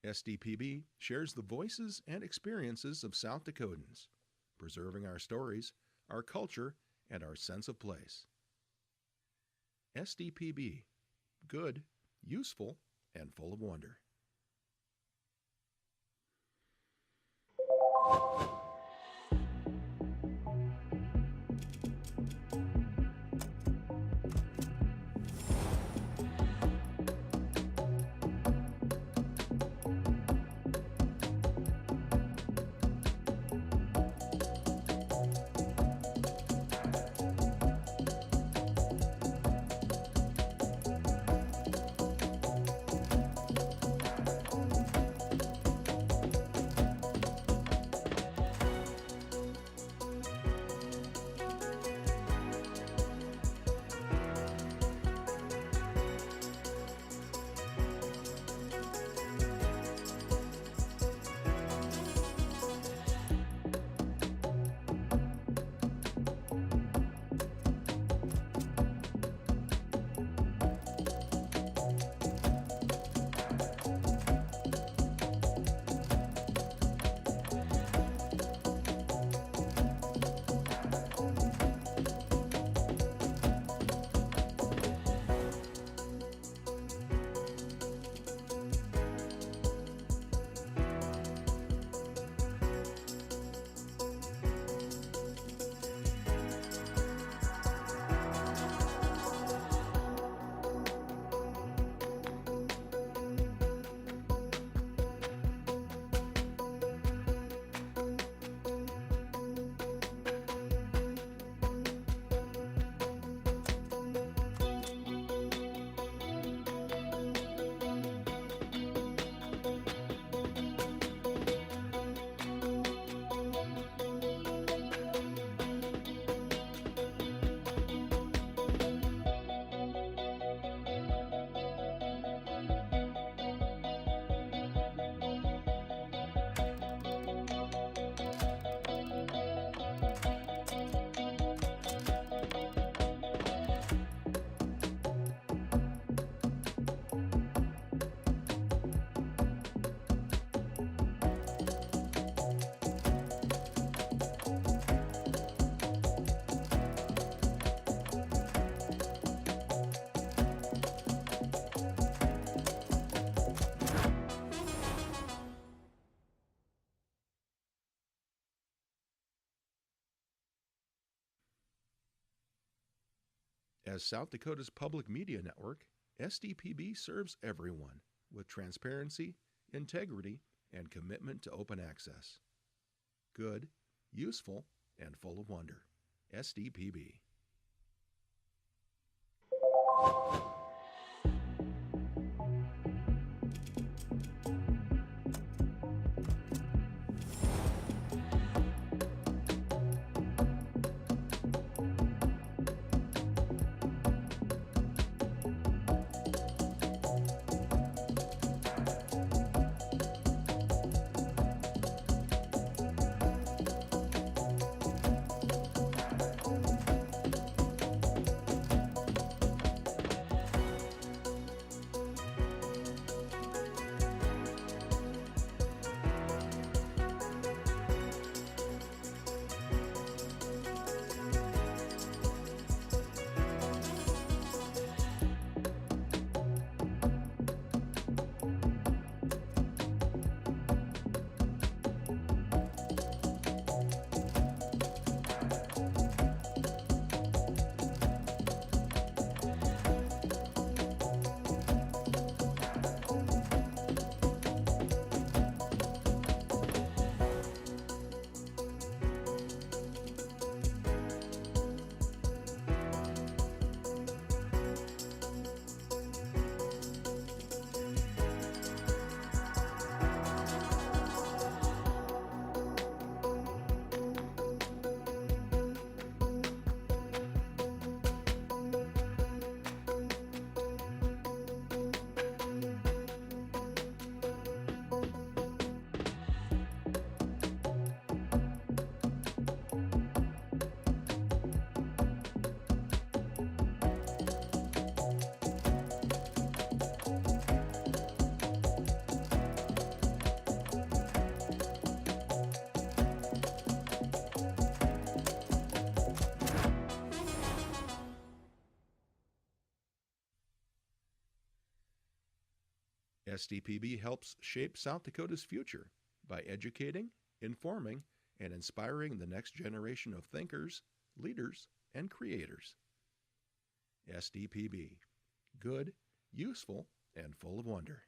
SDPB shares the voices and experiences of South Dakotans, preserving our stories, our culture, and our sense of place. SDPB, good, useful, and full of wonder. As South Dakota's public media network, SDPB serves everyone with transparency, integrity, and commitment to open access. Good, useful, and full of wonder. SDPB. SDPB helps shape South Dakota's future by educating, informing, and inspiring the next generation of thinkers, leaders, and creators. SDPB. Good, useful, and full of wonder.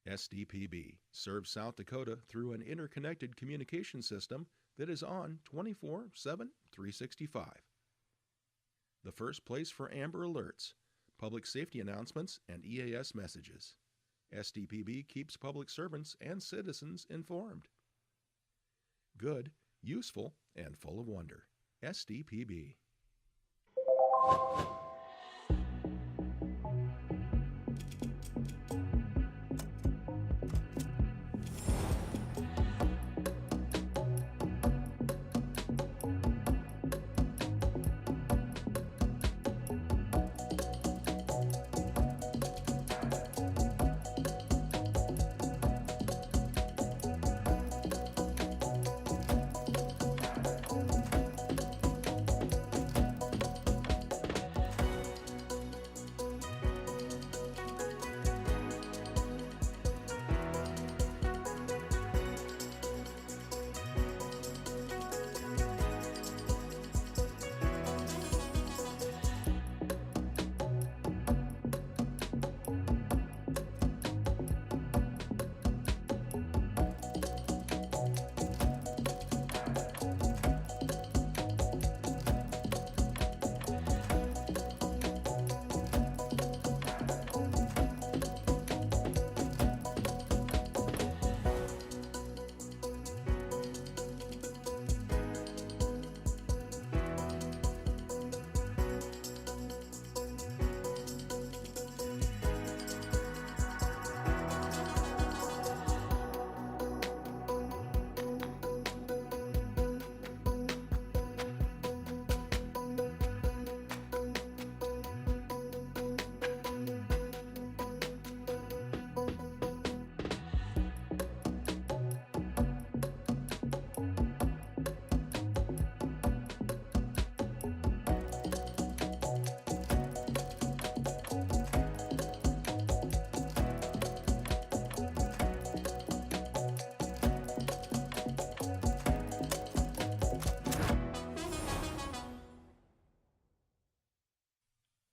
SDPB serves South Dakota through an interconnected communication system that is on 24/7, 365. The first place for Amber Alerts, public safety announcements, and EAS messages. SDPB keeps public servants and citizens informed. Good, useful, and full of wonder. SDPB.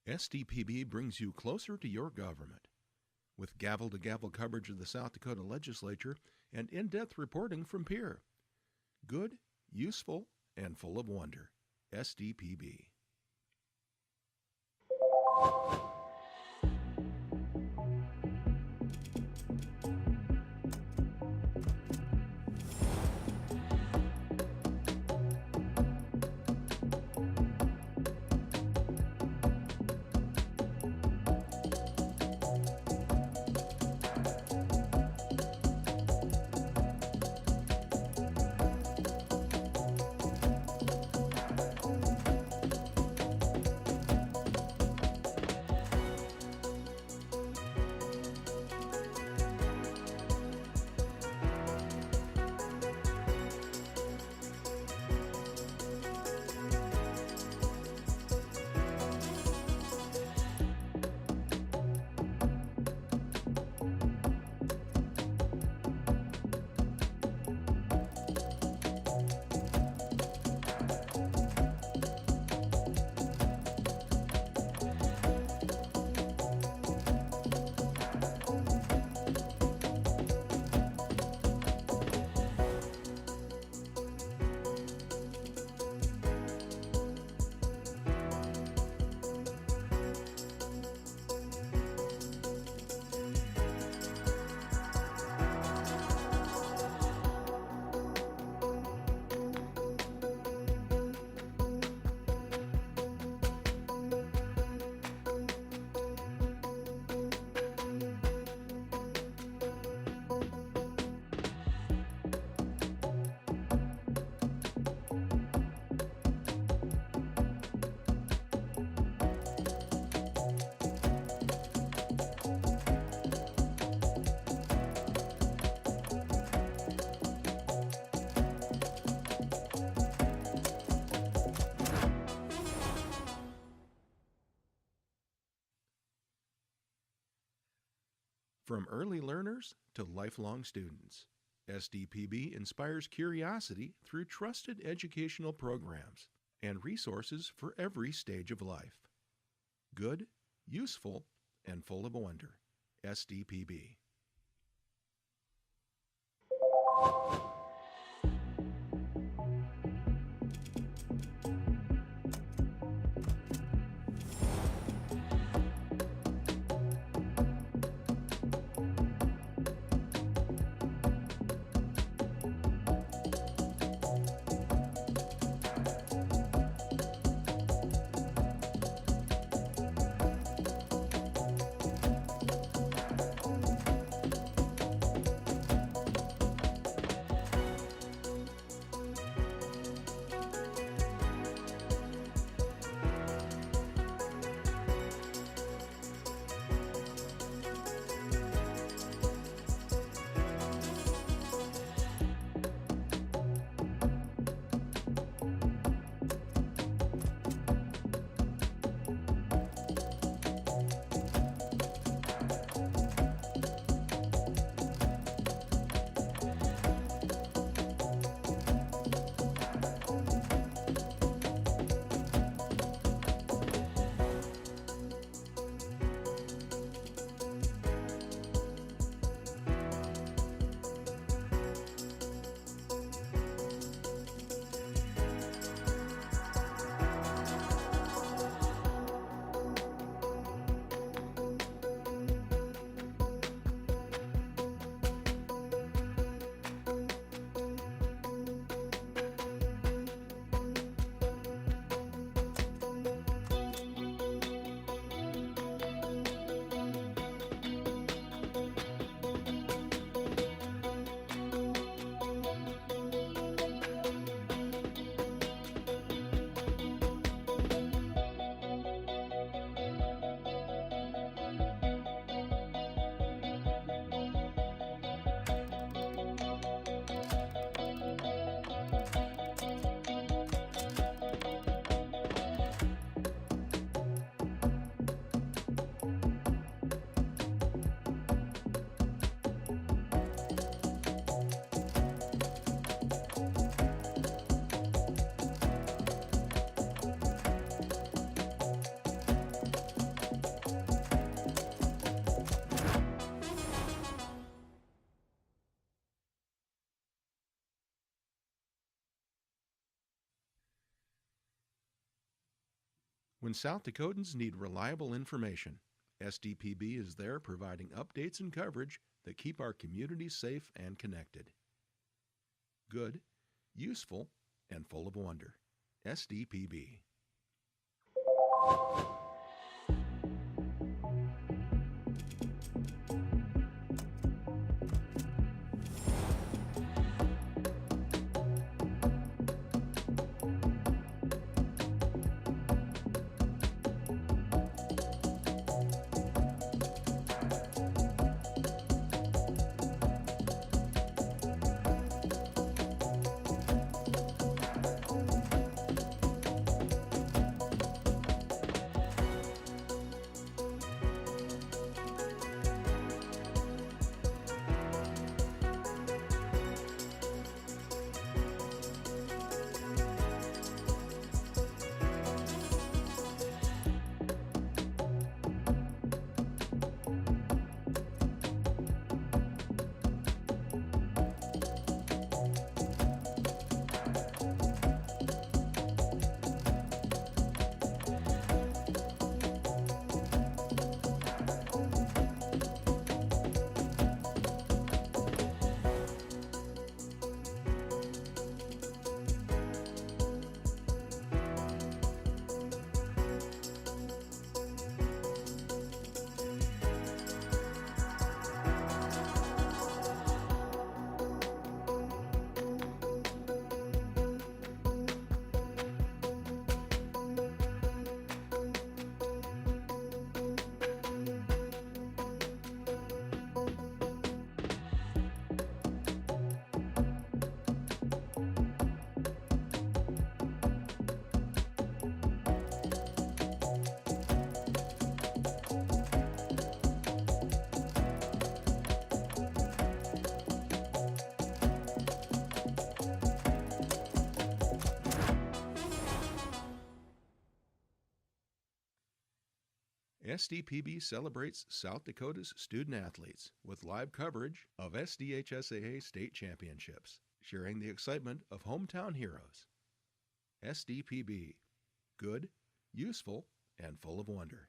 SDPB brings you closer to your government. With gavel-to-gavel coverage of the South Dakota Legislature and in-depth reporting from Peer. Good, useful, and full of wonder. SDPB. From early learners to lifelong students, SDPB inspires curiosity through trusted educational programs and resources for every stage of life. Good, useful, and full of wonder. SDPB. When South Dakotans need reliable information, SDPB is there providing updates and coverage that keep our communities safe and connected. Good, useful, and full of wonder. SDPB. SDPB celebrates South Dakota's student athletes with live coverage of SDHSAA state championships, sharing the excitement of hometown heroes. SDPB, good, useful, and full of wonder.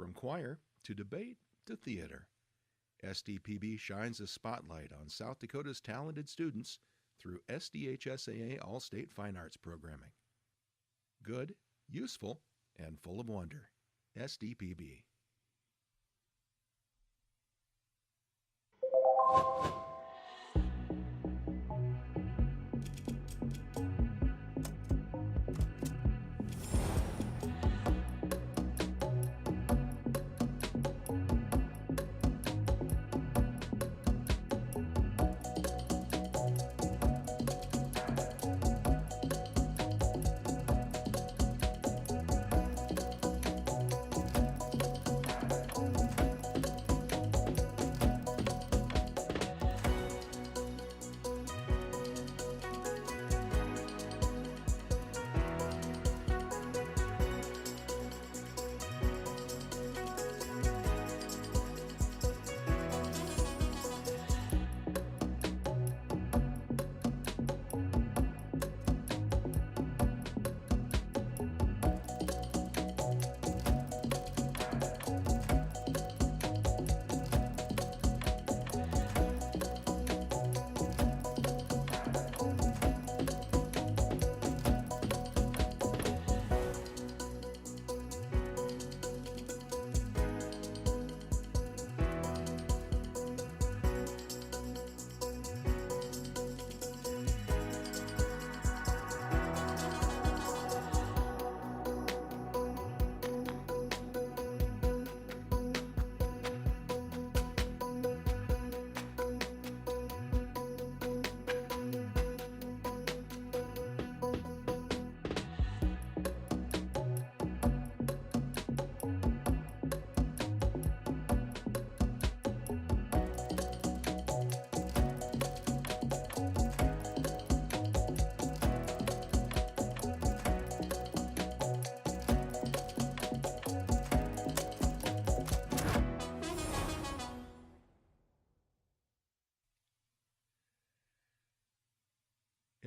From choir to debate to theater, SDPB shines a spotlight on South Dakota's talented students through SDHSAA All-State Fine Arts programming. Good, useful, and full of wonder. SDPB.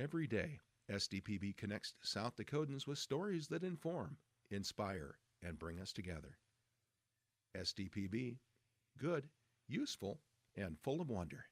Every day, SDPB connects South Dakotans with stories that inform, inspire, and bring us together. SDPB, good, useful, and full of wonder.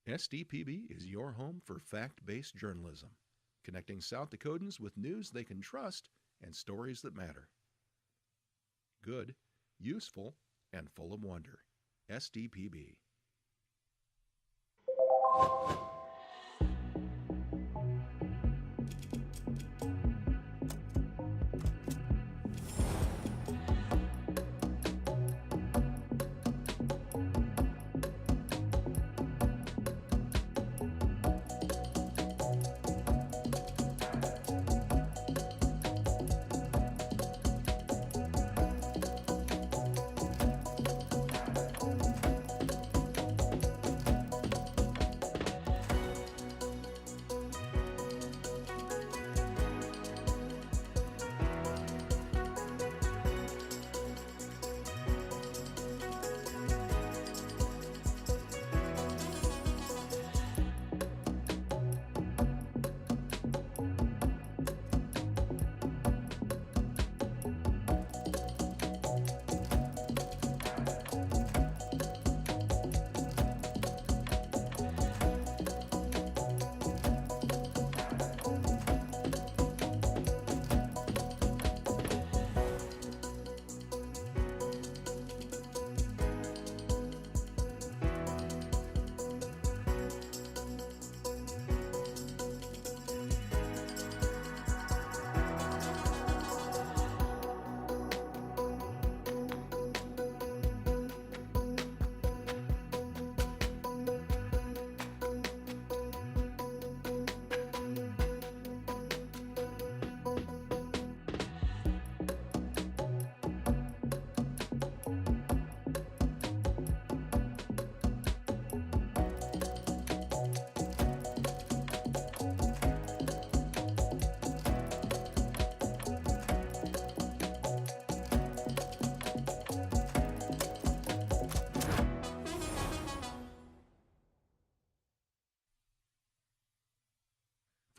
SDPB is your home for fact-based journalism, connecting South Dakotans with news they can trust and stories that matter. Good, useful, and full of wonder. SDPB.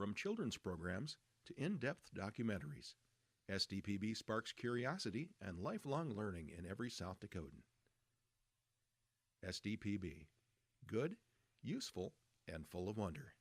From children's programs to in-depth documentaries, SDPB sparks curiosity and lifelong learning in every South Dakotan. SDPB. Good, useful, and full of wonder.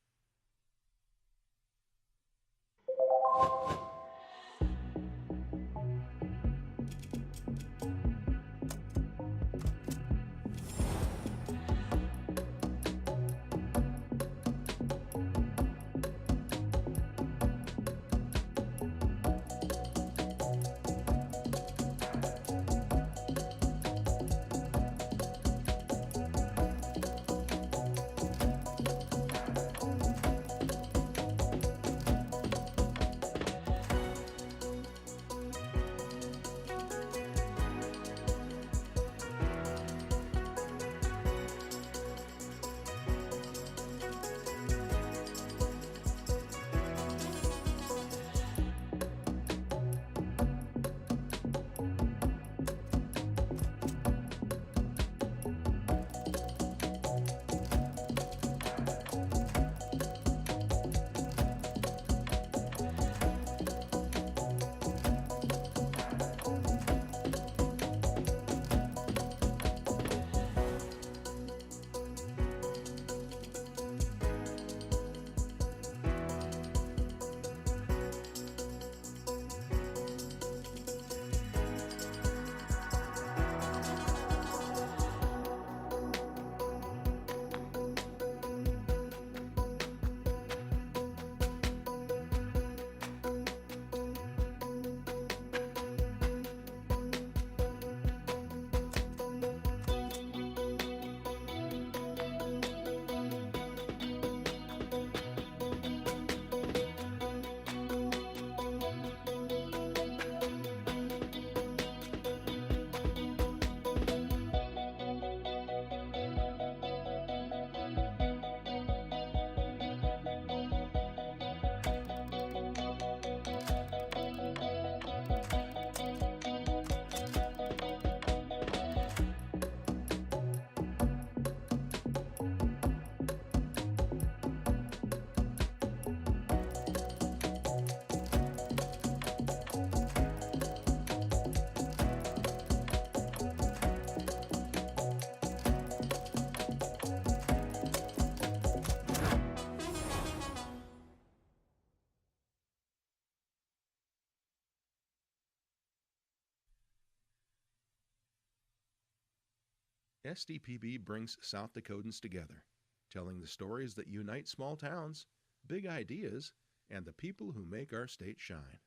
SDPB brings South Dakotans together, telling the stories that unite small towns, big ideas, and the people who make our state shine.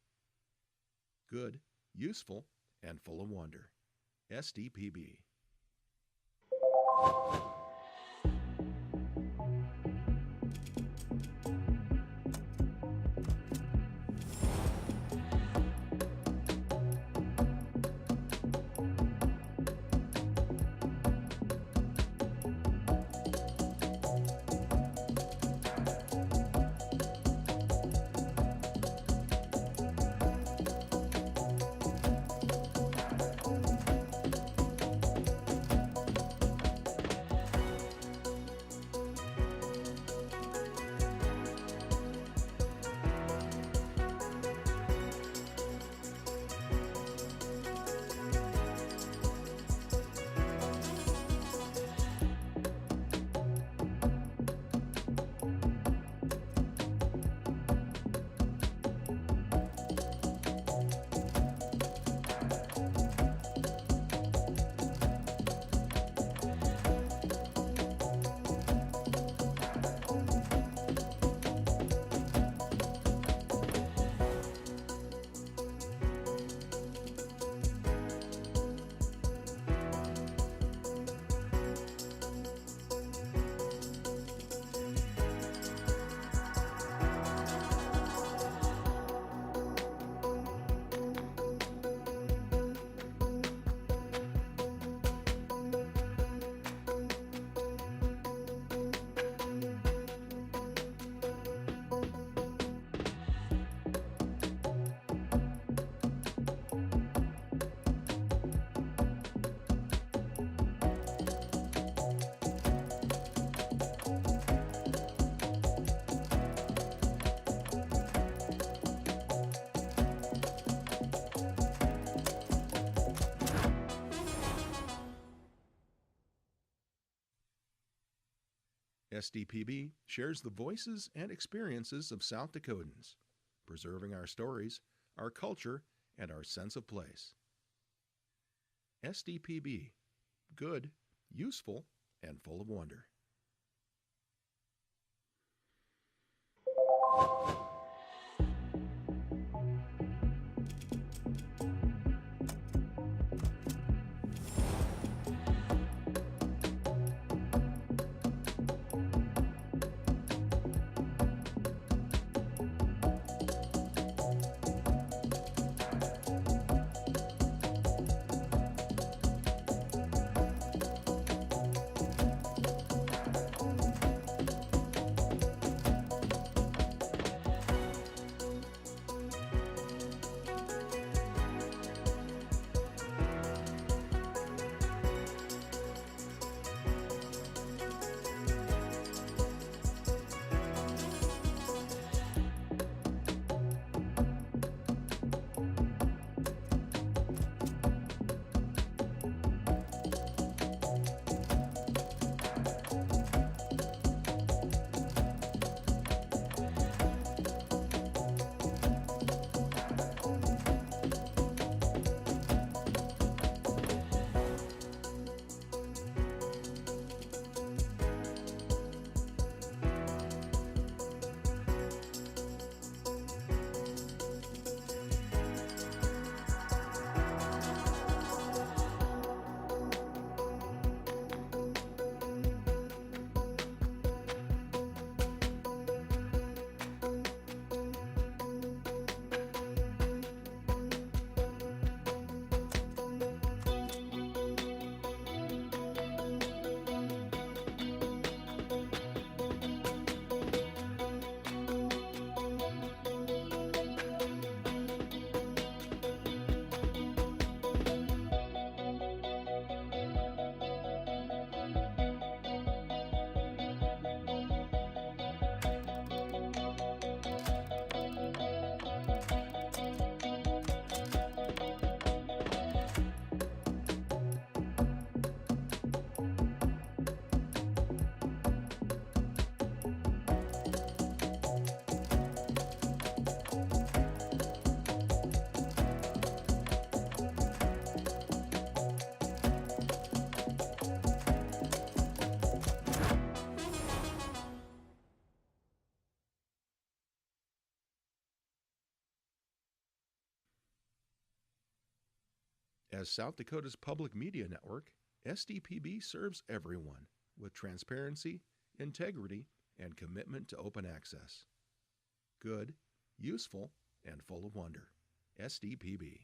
Good, useful, and full of wonder. SDPB. SDPB shares the voices and experiences of South Dakotans, preserving our stories, our culture, and our sense of place. SDPB, good, useful, and full of wonder. As South Dakota's public media network, SDPB serves everyone with transparency, integrity, and commitment to open access. Good, useful, and full of wonder. SDPB.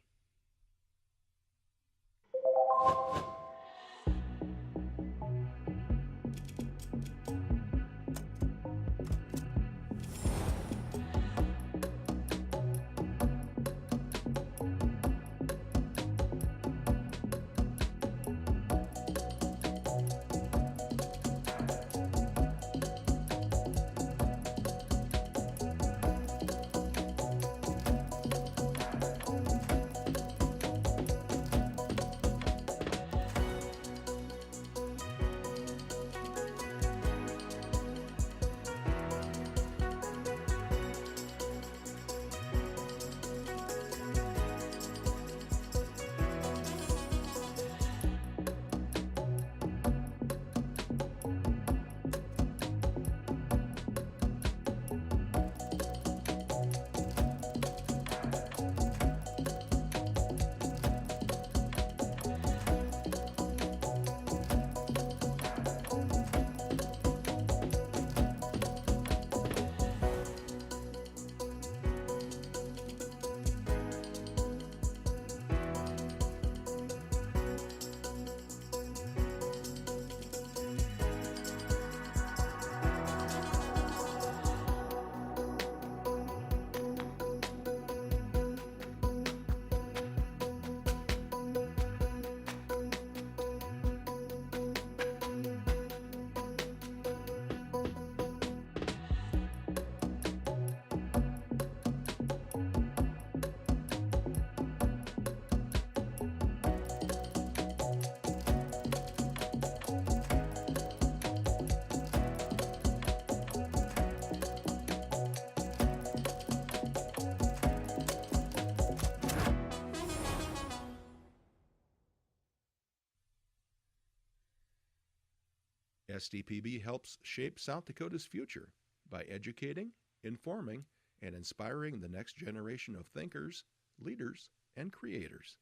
SDPB helps shape South Dakota's future by educating, informing, and inspiring the next generation of thinkers, leaders, and creators.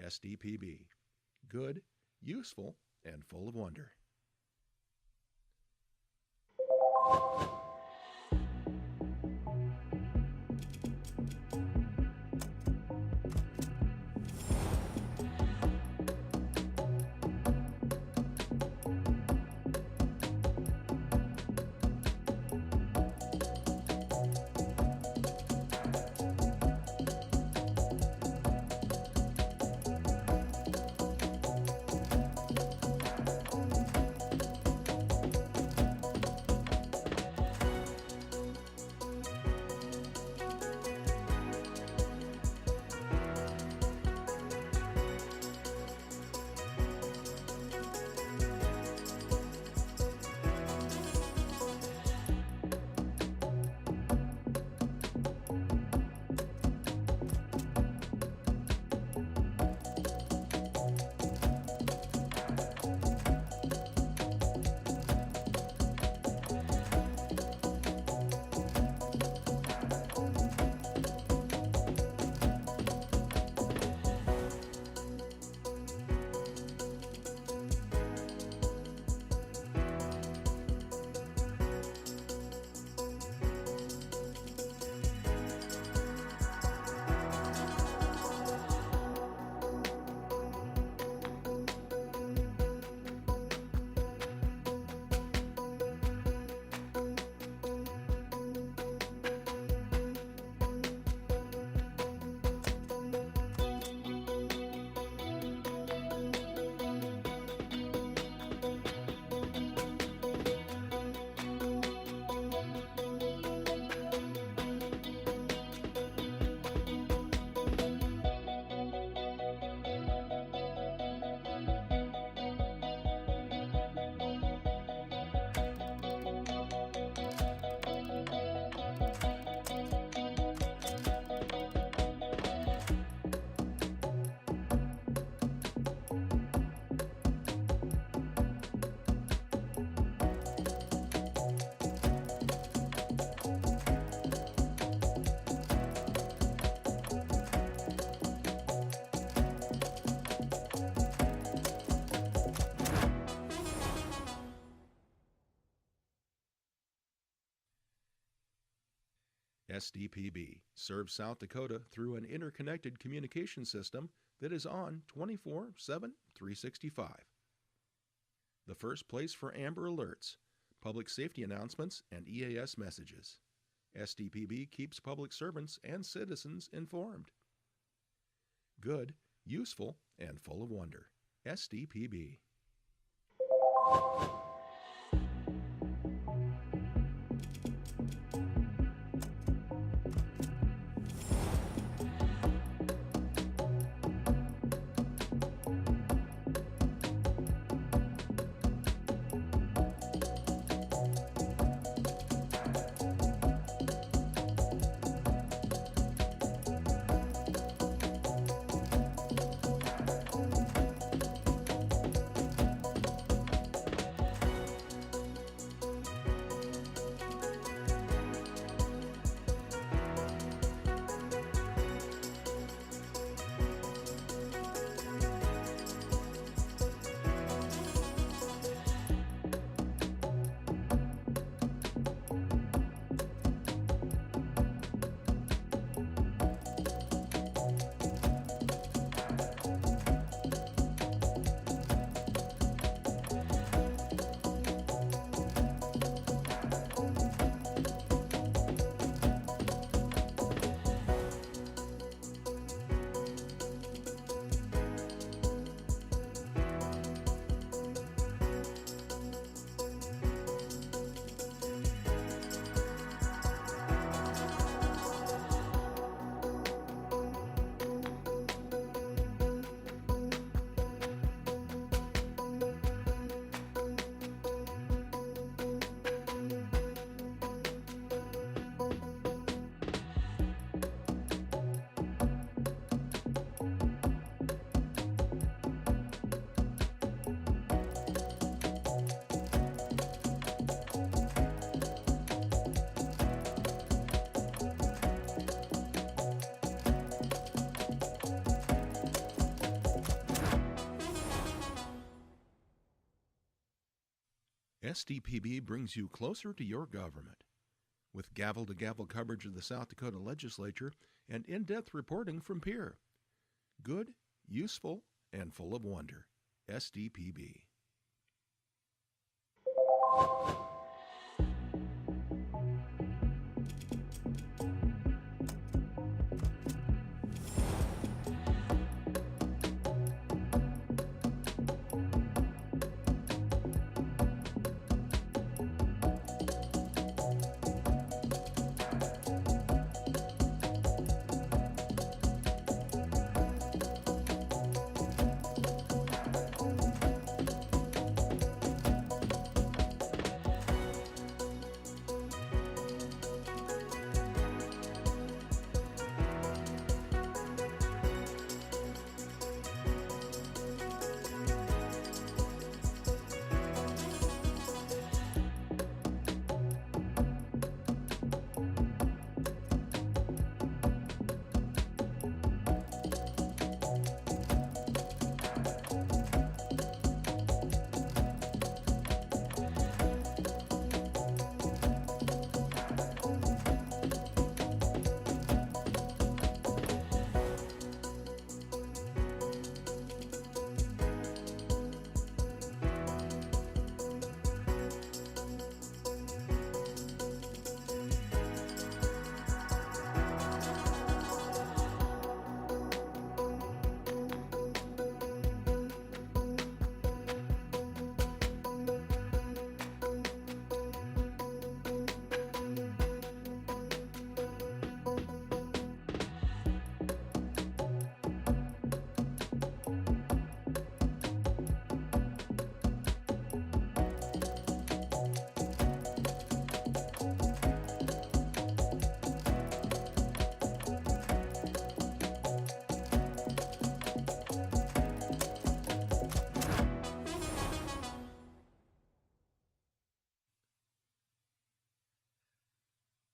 SDPB. Good, useful, and full of wonder. SDPB serves South Dakota through an interconnected communication system that is on 24/7, 365. The first place for Amber Alerts, public safety announcements, and EAS messages. SDPB keeps public servants and citizens informed. Good, useful, and full of wonder. SDPB. SDPB brings you closer to your government. With gavel-to-gavel coverage of the South Dakota Legislature and in-depth reporting from peer. Good, useful, and full of wonder. SDPB.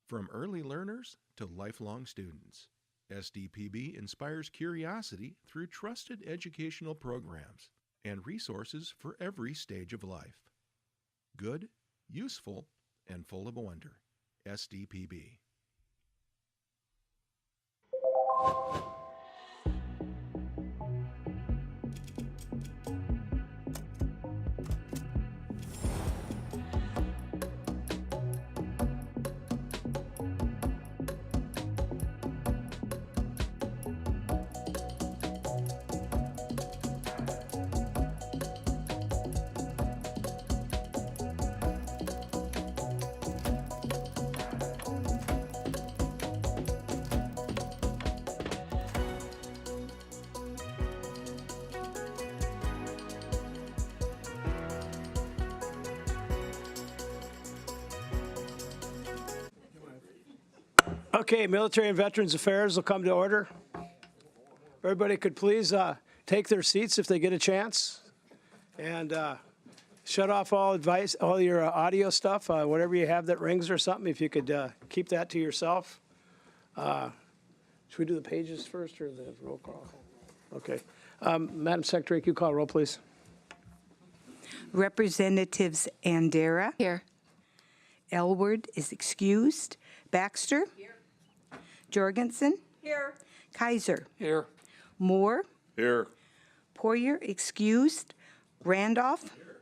From early learners to lifelong students, SDPB inspires curiosity through trusted educational programs and resources for every stage of life. Good, useful, and full of wonder. SDPB. Okay, Military and Veterans Affairs will come to order. Everybody could please take their seats if they get a chance. And shut off all your audio stuff, whatever you have that rings or something, if you could keep that to yourself. Should we do the pages first or the roll call? Okay. Madam Secretary, can you call roll, please? Representatives Andera. Here. Elward is excused. Baxter. Here. Jorgensen. Here. Kaiser. Here. Moore. Here. Poirier excused. Randolph. Here.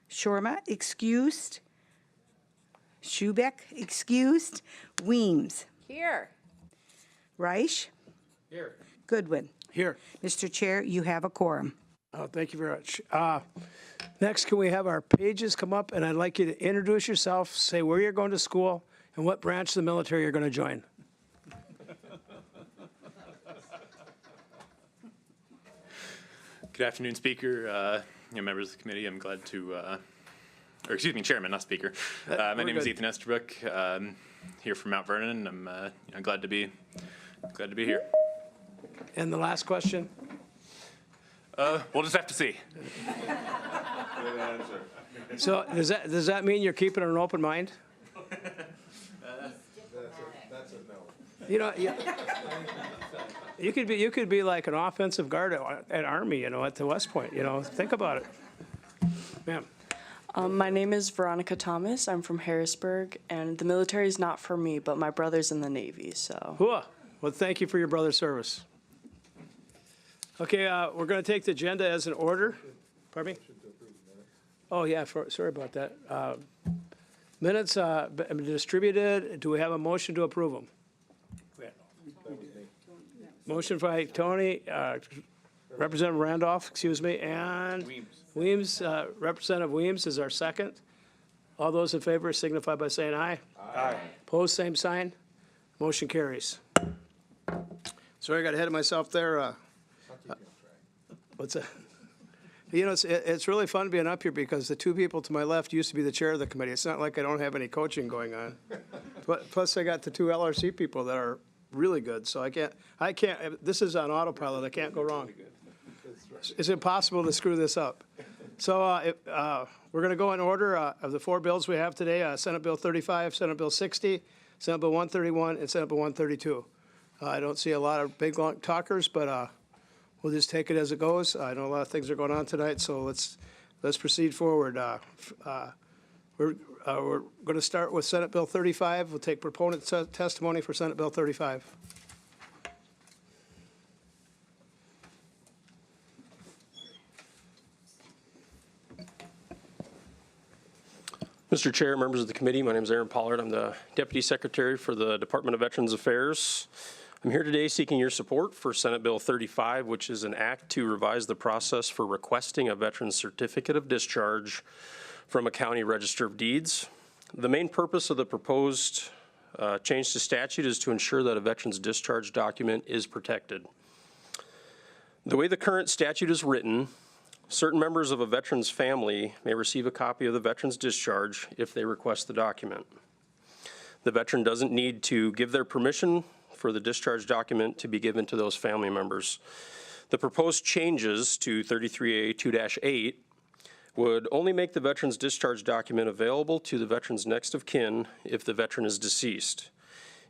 Shorma excused. Schubeck excused. Weems. Here. Reich. Here. Goodwin. Here. Mr. Chair, you have a quorum. Oh, thank you very much. Next, can we have our pages come up? And I'd like you to introduce yourself, say where you're going to school, and what branch of the military you're going to join. Good afternoon, Speaker, members of the committee. I'm glad to, or excuse me, Chairman, not Speaker. My name is Ethan Estabrook. Here from Mount Vernon. I'm glad to be here. And the last question? We'll just have to see. So does that mean you're keeping an open mind? That's a no. You know, you could be like an offensive guard at Army, at the West Point. Think about it, ma'am. My name is Veronica Thomas. I'm from Harrisburg, and the military is not for me, but my brother's in the Navy, so. Well, thank you for your brother's service. Okay, we're going to take the agenda as an order. Pardon me? Oh, yeah, sorry about that. Minutes distributed. Do we have a motion to approve them? Motion by Tony, Representative Randolph, excuse me, and Weems, Representative Weems is our second. All those in favor signify by saying aye. Aye. Opposed, same sign. Motion carries. Sorry, I got ahead of myself there. What's that? It's really fun being up here because the two people to my left used to be the chair of the committee. It's not like I don't have any coaching going on. Plus, I got the two LRC people that are really good. So I can't. This is on autopilot. I can't go wrong. It's impossible to screw this up. So we're going to go in order of the four bills we have today: Senate Bill 35, Senate Bill 60, Senate Bill 131, and Senate Bill 132. I don't see a lot of big long talkers, but we'll just take it as it goes. I know a lot of things are going on tonight, so let's proceed forward. We're going to start with Senate Bill 35. We'll take proponent testimony for Senate Bill 35. Mr. Chair, members of the committee, my name is Aaron Pollard. I'm the Deputy Secretary for the Department of Veterans Affairs. I'm here today seeking your support for Senate Bill 35, which is an act to revise the process for requesting a veteran's certificate of discharge from a county register of deeds. The main purpose of the proposed change to statute is to ensure that a veteran's discharge document is protected. The way the current statute is written, certain members of a veteran's family may receive a copy of the veteran's discharge if they request the document. The veteran doesn't need to give their permission for the discharge document to be given to those family members. The proposed changes to 33A2-8 would only make the veteran's discharge document available to the veteran's next of kin if the veteran is deceased.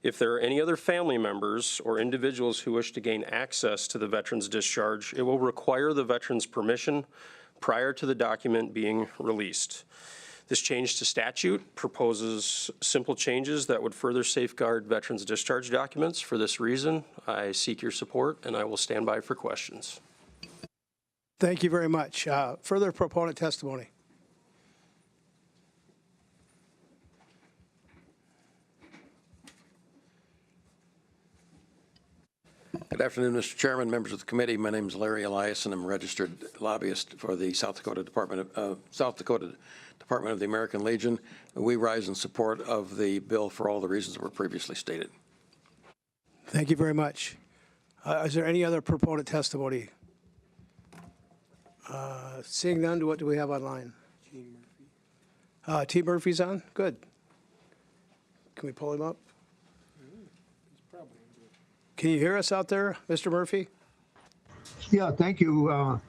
If there are any other family members or individuals who wish to gain access to the veteran's discharge, it will require the veteran's permission prior to the document being released. This change to statute proposes simple changes that would further safeguard veterans' discharge documents. For this reason, I seek your support, and I will stand by for questions. Thank you very much. Further proponent testimony. Good afternoon, Mr. Chairman, members of the committee. My name is Larry Elias, and I'm a registered lobbyist for the South Dakota Department of the American Legion. We rise in support of the bill for all the reasons that were previously stated. Thank you very much. Is there any other proponent testimony? Seeing none, what do we have online? T. Murphy's on? Good. Can we pull him up? Can you hear us out there, Mr. Murphy? Yeah, thank you,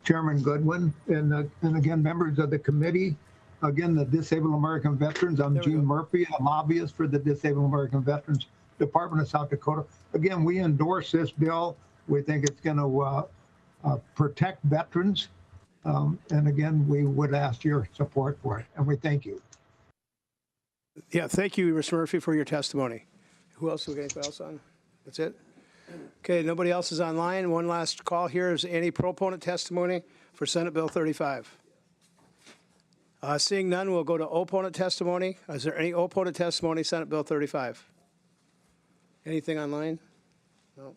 Chairman Goodwin, and again, members of the committee. Again, the Disabled American Veterans. I'm Gene Murphy, a lobbyist for the Disabled American Veterans Department of South Dakota. Again, we endorse this bill. We think it's going to protect veterans. And again, we would ask your support for it, and we thank you. Yeah, thank you, Mr. Murphy, for your testimony. Who else? We got anything else on? That's it? Okay, nobody else is online. One last call here. Is any proponent testimony for Senate Bill 35? Seeing none, we'll go to opponent testimony. Is there any opponent testimony, Senate Bill 35? Anything online? No.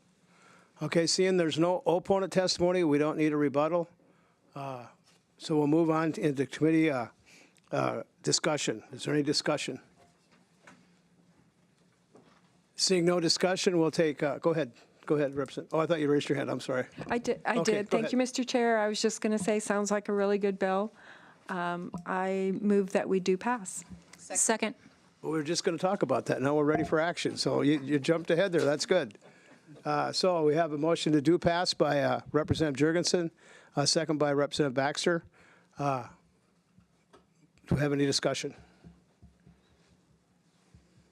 Okay, seeing there's no opponent testimony, we don't need a rebuttal. So we'll move on into committee discussion. Is there any discussion? Seeing no discussion, we'll take, go ahead. Go ahead, Representative. Oh, I thought you raised your hand. I'm sorry. I did. Okay, Thank you, Mr. Chair. I was just going to say, sounds like a really good bill. I move that we do pass. Second. Well, we were just going to talk about that. Now we're ready for action. So you jumped ahead there. That's good. So we have a motion to do pass by Representative Jurgensen, second by Representative Baxter. Do we have any discussion?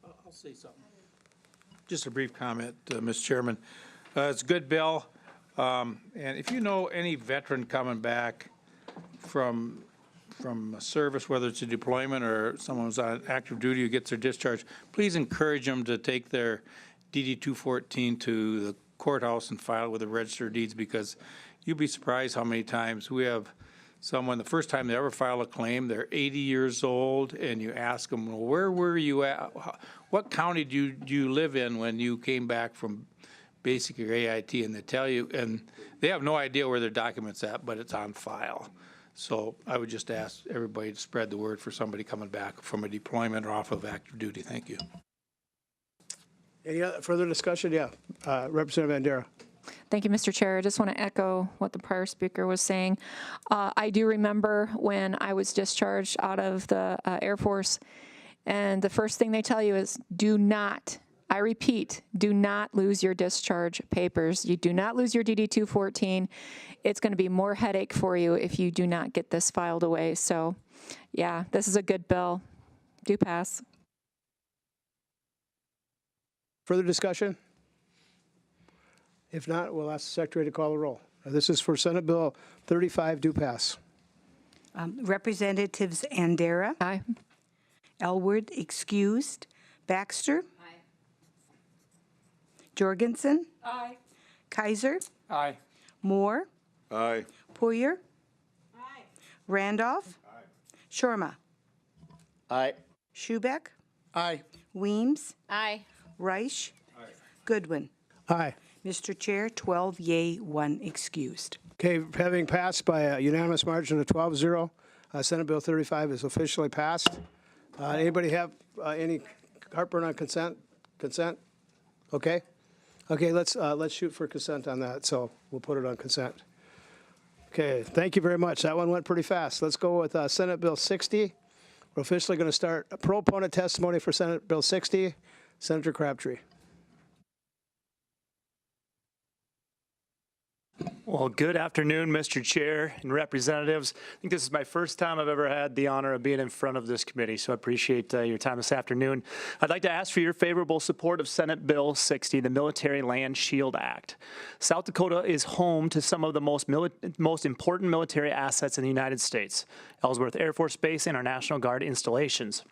I'll say something. Just a brief comment, Mr. Chairman. It's a good bill. And if you know any veteran coming back from a service, whether it's a deployment or someone who's on active duty who gets their discharge, please encourage them to take their DD-214 to the courthouse and file with the Register of Deeds, because you'd be surprised how many times we have someone, the first time they ever file a claim, they're 80 years old, and you ask them, well, where were you at? What county do you live in when you came back from basic or AIT? And they tell you, and they have no idea where their document's at, but it's on file. So I would just ask everybody to spread the word for somebody coming back from a deployment or off of active duty. Thank you. Any further discussion? Yeah. Representative Bandera. Thank you, Mr. Chair. I just want to echo what the prior speaker was saying. I do remember when I was discharged out of the Air Force, and the first thing they tell you is do not, I repeat, do not lose your discharge papers. You do not lose your DD-214. It's going to be more headache for you if you do not get this filed away. So, yeah, this is a good bill. Do pass. Further discussion? If not, we'll ask the Secretary to call the roll. This is for Senate Bill 35, do pass. Representatives Andera. Aye. Elwood, excused. Baxter. Aye. Jorgensen. Aye. Kaiser. Aye. Moore. Aye. Poyer. Aye. Randolph. Aye. Shorma. Aye. Schubeck. Aye. Weems. Aye. Reich. Aye. Goodwin. Aye. Mr. Chair, 12 yea, 1 excused. Okay, having passed by a unanimous margin of 12-0, Senate Bill 35 is officially passed. Anybody have any heartburn on consent? Consent? Okay. Okay, let's shoot for consent on that. So we'll put it on consent. Okay, thank you very much. That one went pretty fast. Let's go with Senate Bill 60. We're officially going to start a proponent testimony for Senate Bill 60. Senator Crabtree. Well, good afternoon, Mr. Chair and representatives. I think this is my first time I've ever had the honor of being in front of this committee, so I appreciate your time this afternoon. I'd like to ask for your favorable support of Senate Bill 60, the Military Land Shield Act. South Dakota is home to some of the most important military assets in the United States, Ellsworth Air Force Base and our National Guard installations.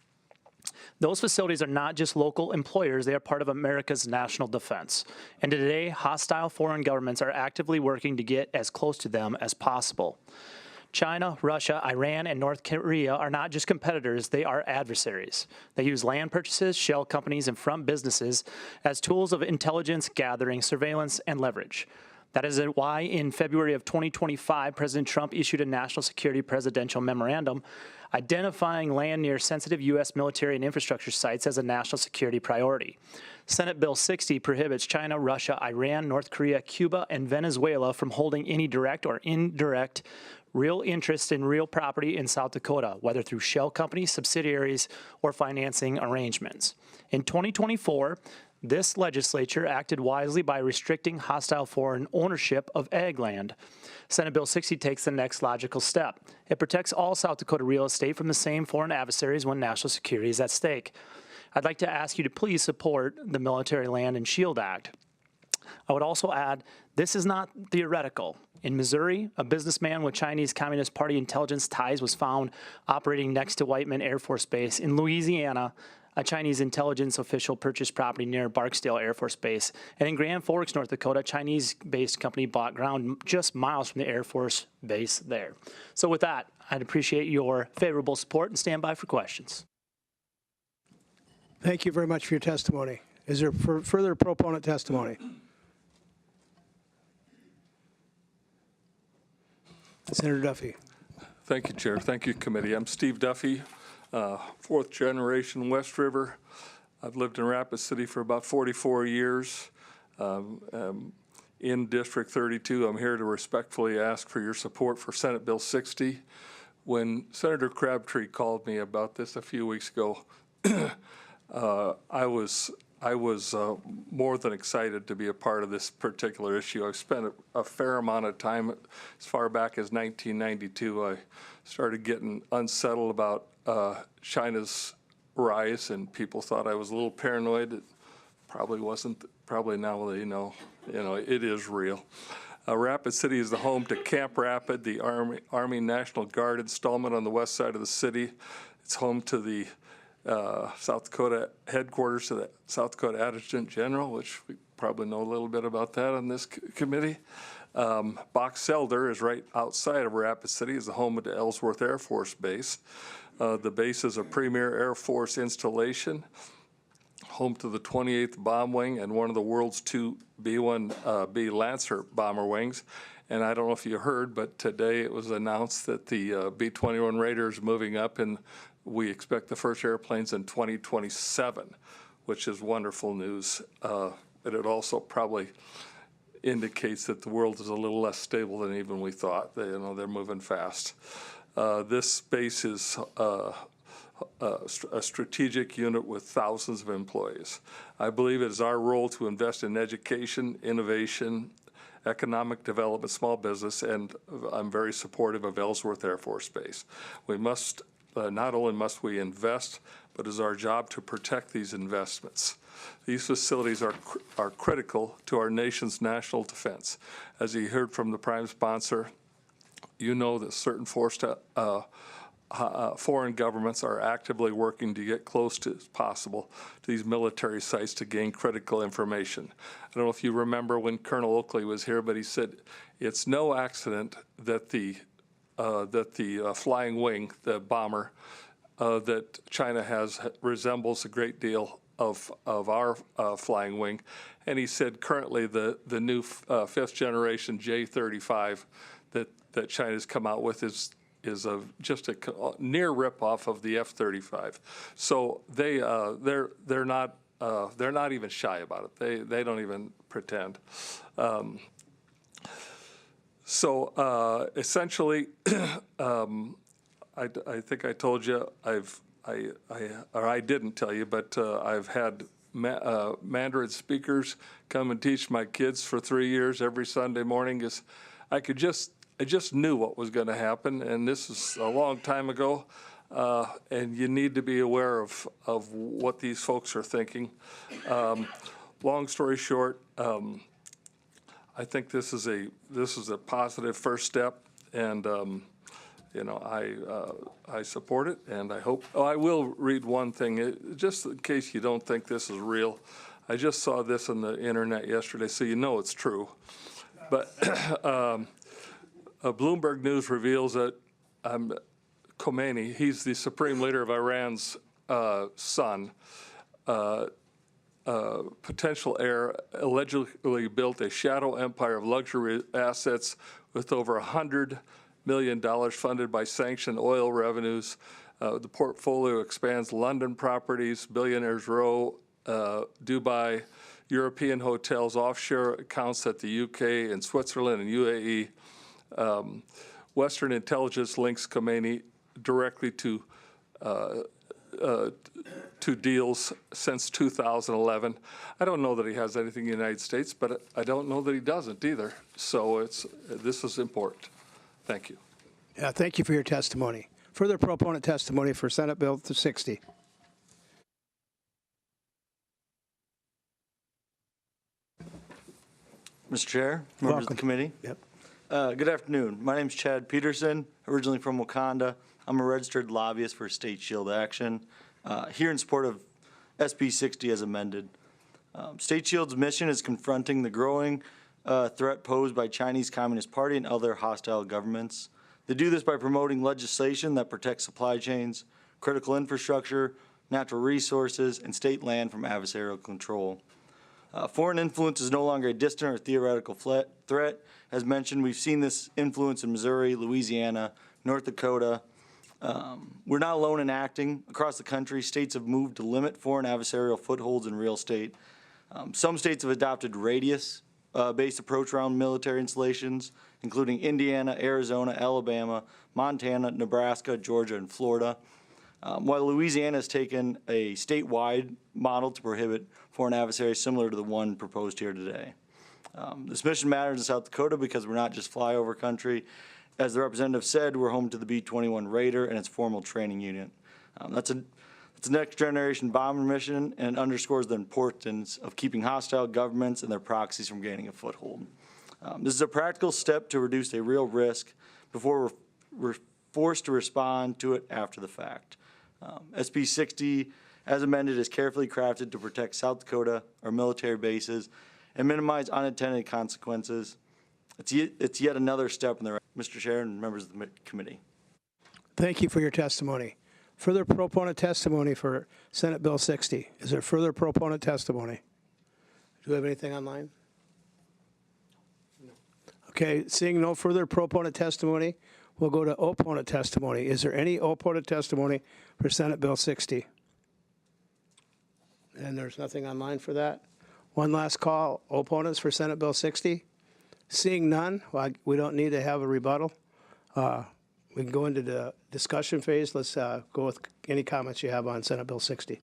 Those facilities are not just local employers, they are part of America's national defense. And today, hostile foreign governments are actively working to get as close to them as possible. China, Russia, Iran, and North Korea are not just competitors, they are adversaries. They use land purchases, shell companies, and front businesses as tools of intelligence gathering, surveillance, and leverage. That is why in February of 2025, President Trump issued a national security presidential memorandum identifying land near sensitive U.S. military and infrastructure sites as a national security priority. Senate Bill 60 prohibits China, Russia, Iran, North Korea, Cuba, and Venezuela from holding any direct or indirect real interest in real property in South Dakota, whether through shell companies, subsidiaries, or financing arrangements. In 2024, this legislature acted wisely by restricting hostile foreign ownership of ag land. Senate Bill 60 takes the next logical step. It protects all South Dakota real estate from the same foreign adversaries when national security is at stake. I'd like to ask you to please support the Military Land and Shield Act. I would also add, this is not theoretical. In Missouri, a businessman with Chinese Communist Party intelligence ties was found operating next to Whiteman Air Force Base. In Louisiana, a Chinese intelligence official purchased property near Barksdale Air Force Base. And in Grand Forks, North Dakota, a Chinese-based company bought ground just miles from the Air Force Base there. So with that, I'd appreciate your favorable support and stand by for questions. Thank you very much for your testimony. Is there further proponent testimony? Senator Duffy. Thank you, Chair. Thank you, Committee. I'm Steve Duffy, fourth generation West River. I've lived in Rapid City for about 44 years. In District 32, I'm here to respectfully ask for your support for Senate Bill 60. When Senator Crabtree called me about this a few weeks ago, I was more than excited to be a part of this particular issue. I've spent a fair amount of time, as far back as 1992, I started getting unsettled about China's rise, and people thought I was a little paranoid. It probably wasn't. Probably now they know, it is real. Rapid City is the home to Camp Rapid, the Army National Guard installment on the west side of the city. It's home to the South Dakota headquarters to the South Dakota Adjutant General, which we probably know a little bit about that on this committee. Box Elder is right outside of Rapid City, is the home of the Ellsworth Air Force Base. The base is a premier Air Force installation, home to the 28th Bomb Wing and one of the world's two B-1B Lancer bomber wings. And I don't know if you heard, but today it was announced that the B-21 Raider is moving up, and we expect the first airplanes in 2027, which is wonderful news. And it also probably indicates that the world is a little less stable than even we thought. They're moving fast. This base is a strategic unit with thousands of employees. I believe it is our role to invest in education, innovation, economic development, small business, and I'm very supportive of Ellsworth Air Force Base. We must, not only must we invest, but it is our job to protect these investments. These facilities are critical to our nation's national defense. As you heard from the prime sponsor, you know that certain foreign governments are actively working to get close to as possible to these military sites to gain critical information. I don't know if you remember when Colonel Oakley was here, but he said it's no accident that the flying wing, the bomber that China has, resembles a great deal of our flying wing. And he said currently the new fifth generation J-35 that China's come out with is just a near ripoff of the F-35. So they're not even shy about it. They don't even pretend. Essentially, I think I told you I didn't tell you, but I've had Mandarin speakers come and teach my kids for 3 years every Sunday morning. I just knew what was going to happen, and this is a long time ago, and you need to be aware of what these folks are thinking. Long story short, I think this is a positive first step, and you know, I support it, and I hope. Oh, I will read one thing, just in case you don't think this is real. I just saw this on the internet yesterday, so you know it's true. But Bloomberg News reveals that Khomeini, he's the supreme leader of Iran's son, potential heir, allegedly built a shadow empire of luxury assets with over $100 million funded by sanctioned oil revenues. The portfolio expands London properties, Billionaires Row, Dubai, European hotels, offshore accounts at the UK and Switzerland and UAE. Western intelligence links Khomeini directly to deals since 2011. I don't know that he has anything in the United States, but I don't know that he doesn't either. So this is important. Thank you. Yeah, thank you for your testimony. Further proponent testimony for Senate Bill 60. Mr. Chair, members of the committee. Yep. Good afternoon. My name is Chad Peterson, originally from Wakanda. I'm a registered lobbyist for State Shield Action, here in support of SB 60 as amended. State Shield's mission is confronting the growing threat posed by Chinese Communist Party and other hostile governments. They do this by promoting legislation that protects supply chains, critical infrastructure, natural resources, and state land from adversarial control. Foreign influence is no longer a distant or theoretical threat. As mentioned, we've seen this influence in Missouri, Louisiana, North Dakota. We're not alone in acting. Across the country, states have moved to limit foreign adversarial footholds in real estate. Some states have adopted radius-based approach around military installations, including Indiana, Arizona, Alabama, Montana, Nebraska, Georgia, and Florida. While Louisiana has taken a statewide model to prohibit foreign adversaries similar to the one proposed here today. This mission matters in South Dakota because we're not just flyover country. As the representative said, we're home to the B-21 Raider and its formal training unit. It's a next generation bomber mission, and it underscores the importance of keeping hostile governments and their proxies from gaining a foothold. This is a practical step to reduce a real risk before we're forced to respond to it after the fact. SB 60, as amended, is carefully crafted to protect South Dakota, our military bases, and minimize unintended consequences. It's yet another step in the right. Mr. Chair and members of the committee. Thank you for your testimony. Further proponent testimony for Senate Bill 60. Is there further proponent testimony? Do we have anything online? No. Okay, seeing no further proponent testimony, we'll go to opponent testimony. Is there any opponent testimony for Senate Bill 60? And there's nothing online for that. One last call. Opponents for Senate Bill 60? Seeing none, well, we don't need to have a rebuttal. We can go into the discussion phase. Let's go with any comments you have on Senate Bill 60.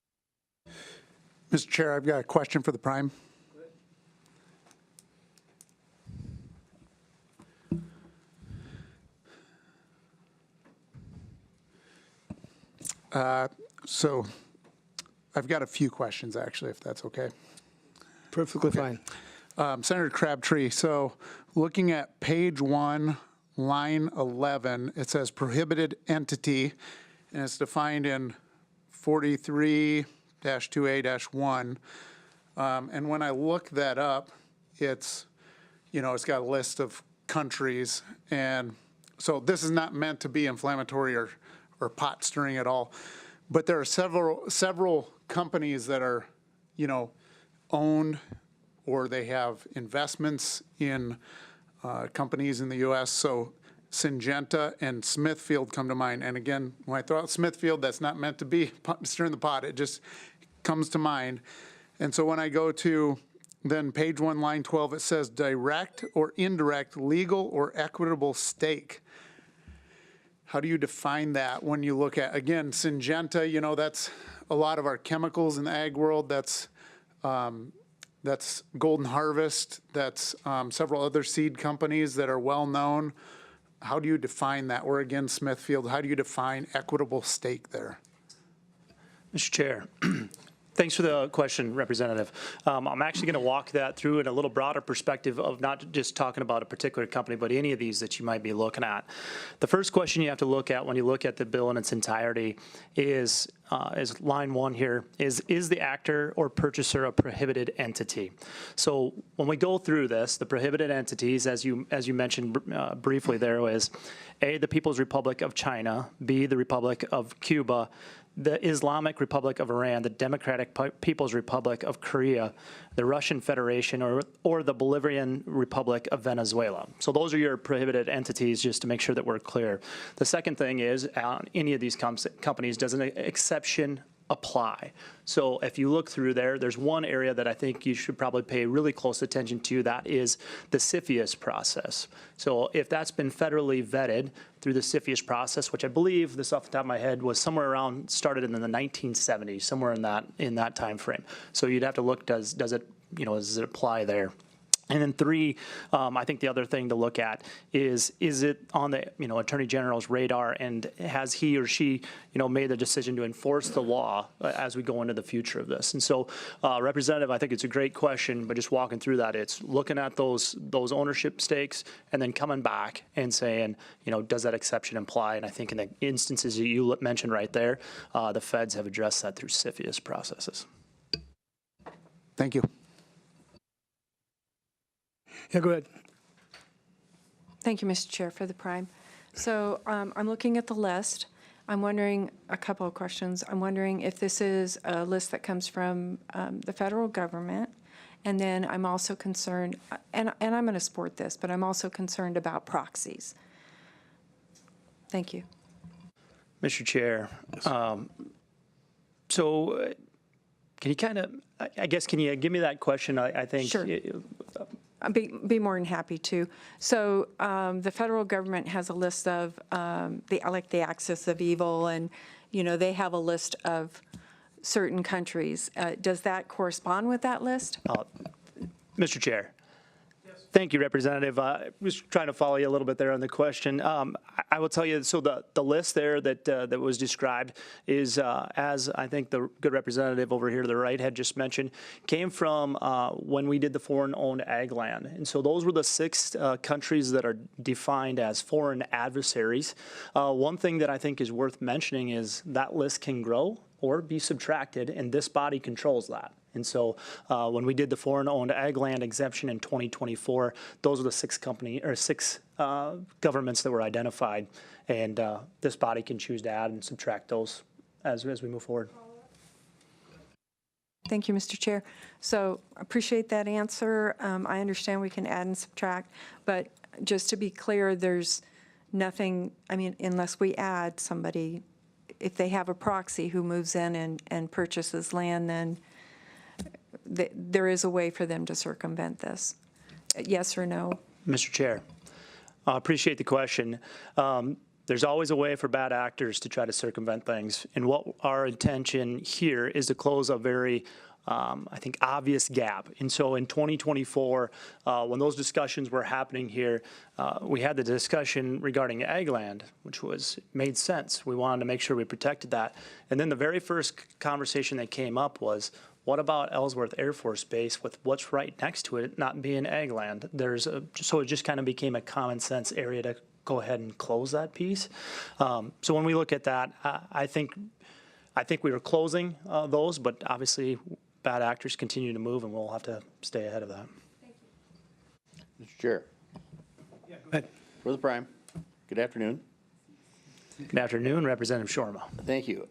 Mr. Chair, I've got a question for the Prime. So I've got a few questions, actually, if that's okay. Perfectly fine. Senator Crabtree, so looking at page 1, line 11, it says prohibited entity, and it's defined in 43-2A-1. And when I look that up, it's, it's got a list of countries. And so this is not meant to be inflammatory or pot stirring at all. But there are several companies that are, owned, or they have investments in companies in the U.S. So Syngenta and Smithfield come to mind. And again, when I throw out Smithfield, that's not meant to be stirring the pot. It just comes to mind. And so when I go to then page 1, line 12, it says direct or indirect legal or equitable stake. How do you define that when you look at, again, Syngenta, that's a lot of our chemicals in the ag world. That's that's Golden Harvest, that's several other seed companies that are well-known. How do you define that? Or again, Smithfield, how do you define equitable stake there? Mr. Chair, thanks for the question, Representative. I'm actually going to walk that through in a little broader perspective of not just talking about a particular company, but any of these that you might be looking at. The first question you have to look at when you look at the bill in its entirety is line 1 here, is the actor or purchaser a prohibited entity? So when we go through this, the prohibited entities, as you mentioned briefly there, is A, the People's Republic of China, B, the Republic of Cuba, the Islamic Republic of Iran, the Democratic People's Republic of Korea, the Russian Federation, or the Bolivarian Republic of Venezuela. So those are your prohibited entities, just to make sure that we're clear. The second thing is, any of these companies, does an exception apply? So if you look through there, there's one area that I think you should probably pay really close attention to. That is the CFIUS process. So if that's been federally vetted through the CFIUS process, which I believe, this off the top of my head, was somewhere around, started in the 1970s, somewhere in that time frame. So you'd have to look, does it apply there? And then 3, I think the other thing to look at is it on the Attorney General's radar, and has he or she made the decision to enforce the law as we go into the future of this? And so, Representative, I think it's a great question, but just walking through that, it's looking at those ownership stakes and then coming back and saying, does that exception apply? And I think in the instances that you mentioned right there, the feds have addressed that through CFIUS processes. Thank you. Yeah, go ahead. Thank you, Mr. Chair, for the prime. So I'm looking at the list. I'm wondering a couple of questions. I'm wondering if this is a list that comes from the federal government. And then I'm also concerned, and I'm going to support this, but I'm also concerned about proxies. Thank you. Mr. Chair, so can you can you give me that question? I think. Sure. I'd be more than happy to. So the federal government has a list of the axis of evil, and they have a list of certain countries. Does that correspond with that list? Mr. Chair. Thank you, Representative. Just trying to follow you a little bit there on the question. I will tell you, so the list there that was described is, as I think the good representative over here to the right had just mentioned, came from when we did the foreign-owned ag land. And so those were the 6 countries that are defined as foreign adversaries. One thing that I think is worth mentioning is that list can grow or be subtracted, and this body controls that. And so when we did the foreign-owned ag land exemption in 2024, those are the 6 governments that were identified, and this body can choose to add and subtract those as we move forward. Thank you, Mr. Chair. So appreciate that answer. I understand we can add and subtract, but just to be clear, there's nothing, unless we add somebody, if they have a proxy who moves in and purchases land, then there is a way for them to circumvent this. Yes or no? Mr. Chair, I appreciate the question. There's always a way for bad actors to try to circumvent things. And what our intention here is to close a very, I think, obvious gap. And so in 2024, when those discussions were happening here, we had the discussion regarding ag land, which made sense. We wanted to make sure we protected that. And then the very first conversation that came up was, what about Ellsworth Air Force Base with what's right next to it not being ag land? So it just kind of became a common sense area to go ahead and close that piece. So when we look at that, I think we were closing those, but obviously bad actors continue to move, and we'll have to stay ahead of that. Thank you. Mr. Chair. Yeah, go ahead. For the prime. Good afternoon. Good afternoon, Representative Shorma. Thank you.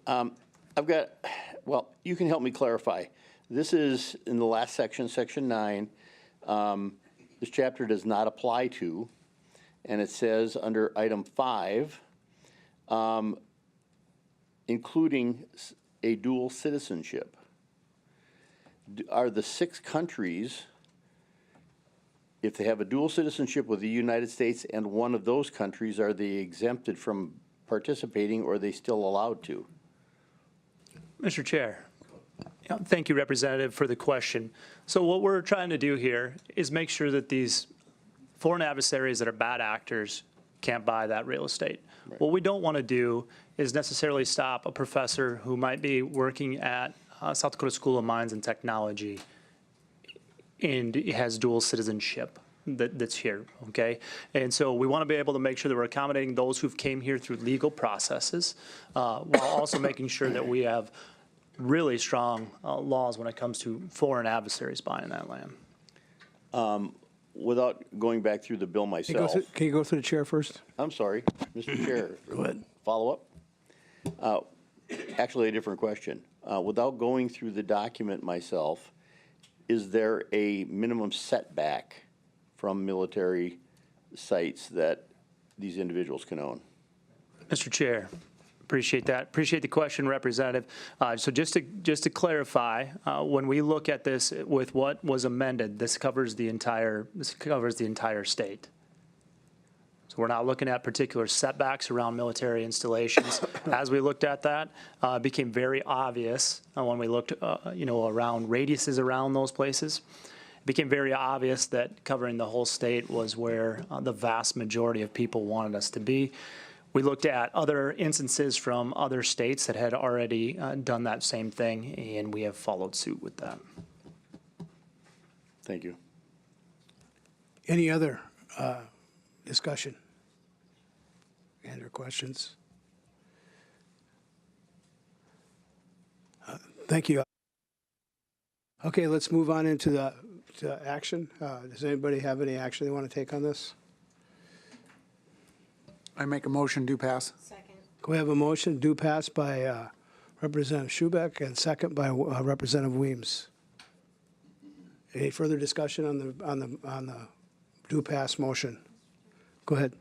You can help me clarify. This is in the last section, section 9. This chapter does not apply to, and it says under item 5, including a dual citizenship. Are the 6 countries, if they have a dual citizenship with the United States and one of those countries, are they exempted from participating, or are they still allowed to? Mr. Chair, Thank you, Representative, for the question. So what we're trying to do here is make sure that these foreign adversaries that are bad actors can't buy that real estate. Right. What we don't want to do is necessarily stop a professor who might be working at South Dakota School of Mines and Technology and has dual citizenship that's here, okay? And so we want to be able to make sure that we're accommodating those who've came here through legal processes while also making sure that we have really strong laws when it comes to foreign adversaries buying that land. Without going back through the bill myself. Can you go through the chair first? I'm sorry, Mr. Chair. Go ahead. Follow up? Actually, a different question. Without going through the document myself, is there a minimum setback from military sites that these individuals can own? Mr. Chair, appreciate that. Appreciate the question, Representative. So just to clarify, when we look at this with what was amended, this covers the entire state. So we're not looking at particular setbacks around military installations. As we looked at that, it became very obvious when we looked, around radiuses around those places. It became very obvious that covering the whole state was where the vast majority of people wanted us to be. We looked at other instances from other states that had already done that same thing, and we have followed suit with that. Thank you. Any other discussion and/or questions? Thank you. Okay, let's move on into the action. Does anybody have any action they want to take on this? I make a motion, do pass. Second. We have a motion, do pass by Representative Schubeck and second by Representative Weems. Any further discussion on the do pass motion? Go ahead.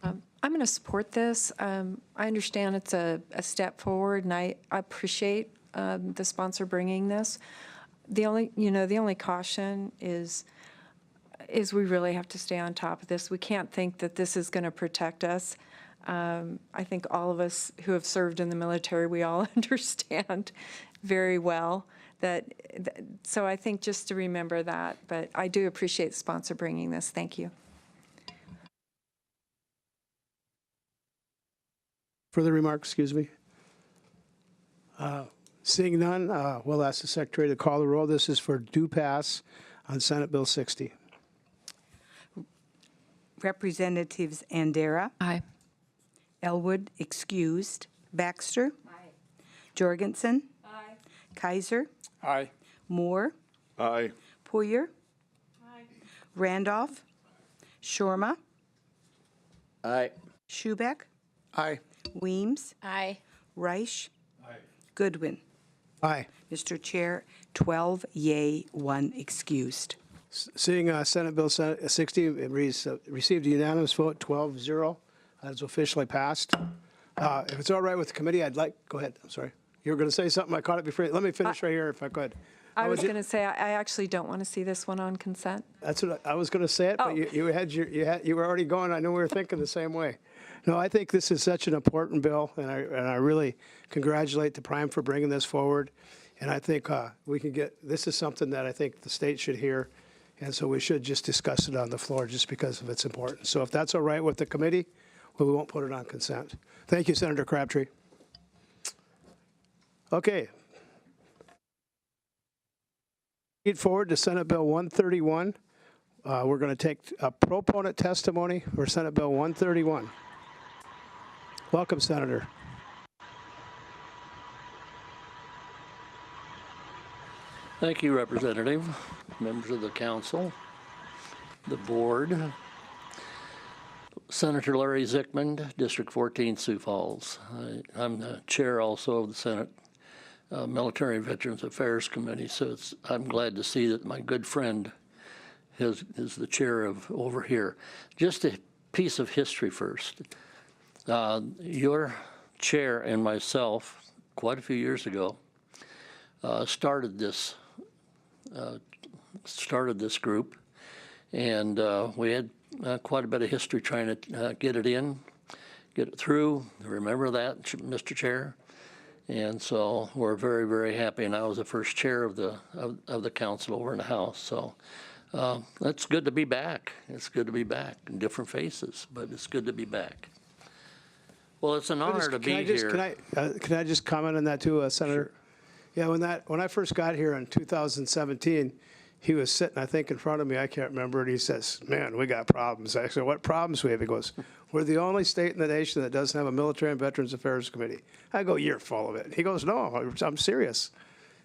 I'm going to support this. I understand it's a step forward, and I appreciate the sponsor bringing this. The only caution is we really have to stay on top of this. We can't think that this is going to protect us. I think all of us who have served in the military, we all understand very well that. So I think just to remember that. But I do appreciate the sponsor bringing this. Thank you. Further remarks, excuse me. Seeing none, we'll ask the Secretary to call the roll. This is for due pass on Senate Bill 60. Representatives Andera. Aye. Elwood, excused. Baxter. Aye. Jorgensen. Aye. Kaiser. Aye. Moore. Aye. Poyer. Aye. Randolph. Shorma. Aye. Schubeck. Aye. Weems. Aye. Reich. Aye. Goodwin. Aye. Mr. Chair, 12 yea, 1 excused. Seeing Senate Bill 60, it received a unanimous vote, 12-0. It's officially passed. If it's all right with the committee, go ahead, I'm sorry. You were going to say something, I caught it before. Let me finish right here if I could. I was going to say, I actually don't want to see this one on consent. That's what I was going to say it, but you were already going. I knew we were thinking the same way. No, I think this is such an important bill, and I really congratulate the Prime for bringing this forward. And I think this is something that I think the state should hear, and so we should just discuss it on the floor just because of its importance. So if that's all right with the committee, well, we won't put it on consent. Thank you, Senator Crabtree. Okay. Forward to Senate Bill 131. We're going to take a proponent testimony for Senate Bill 131. Welcome, Senator. Thank you, Representative, members of the council, the board. Senator Larry Zickman, District 14, Sioux Falls. I'm the chair also of the Senate Military and Veterans Affairs Committee, so I'm glad to see that my good friend is the chair of over here. Just a piece of history first. Your chair and myself, quite a few years ago, started this group, and we had quite a bit of history trying to get it through. Remember that, Mr. Chair? And so we're very, very happy. And I was the first chair of the council over in the House. So it's good to be back. It's good to be back in different faces, but it's good to be back. Well, it's an honor to be here. Can I just comment on that too, Senator? Sure. Yeah, when I first got here in 2017, he was sitting, I think, in front of me. I can't remember it. He says, "Man, we got problems." I said, "What problems we have?" He goes, "We're the only state in the nation that doesn't have a Military and Veterans Affairs Committee." I go, "You're full of it." He goes, "No, I'm serious."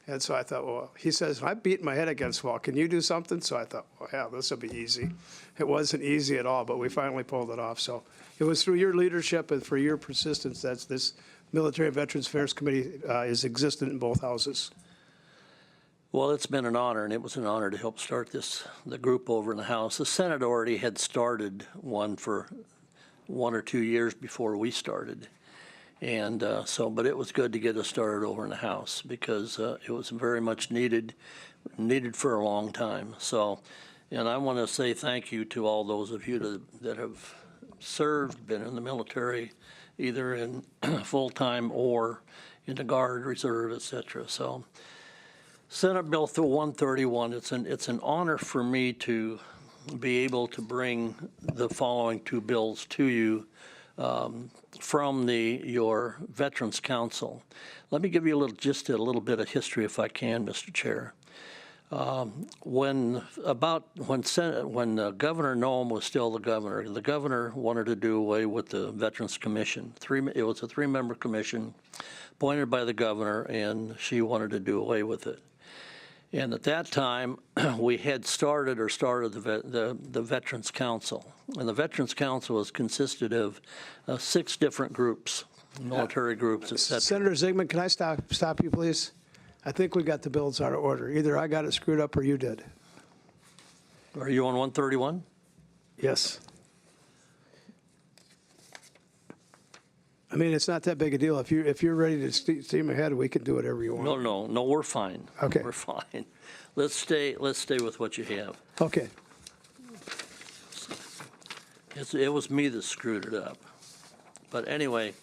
And so I thought, well, he says, "I beat my head against the wall. Can you do something?" So I thought, well, yeah, this will be easy. It wasn't easy at all, but we finally pulled it off. So it was through your leadership and for your persistence that this Military and Veterans Affairs Committee is existent in both houses. Well, it's been an honor, and it was an honor to help start the group over in the House. The Senate already had started one for 1 or 2 years before we started. And but it was good to get us started over in the House because it was very much needed for a long time. So, and I want to say thank you to all those of you that have served, been in the military, either in full-time or in the Guard, Reserve, etc. So, Senate Bill 131, it's an honor for me to be able to bring the following two bills to you from your Veterans Council. Let me give you just a little bit of history, if I can, Mr. Chair. When Governor Noem was still the governor wanted to do away with the Veterans Commission. It was a 3-member commission appointed by the governor, and she wanted to do away with it. And at that time, we had started the Veterans Council. And the Veterans Council consisted of 6 different groups, military groups, et cetera. Senator Zygmunt, can I stop you, please? I think we got the bills out of order. Either I got it screwed up or you did. Are you on 131? Yes. I mean, it's not that big a deal. If you're ready to steam ahead, we can do whatever you want. No, we're fine. Okay. We're fine. Let's stay with what you have. Okay. It was me that screwed it up. But anyway,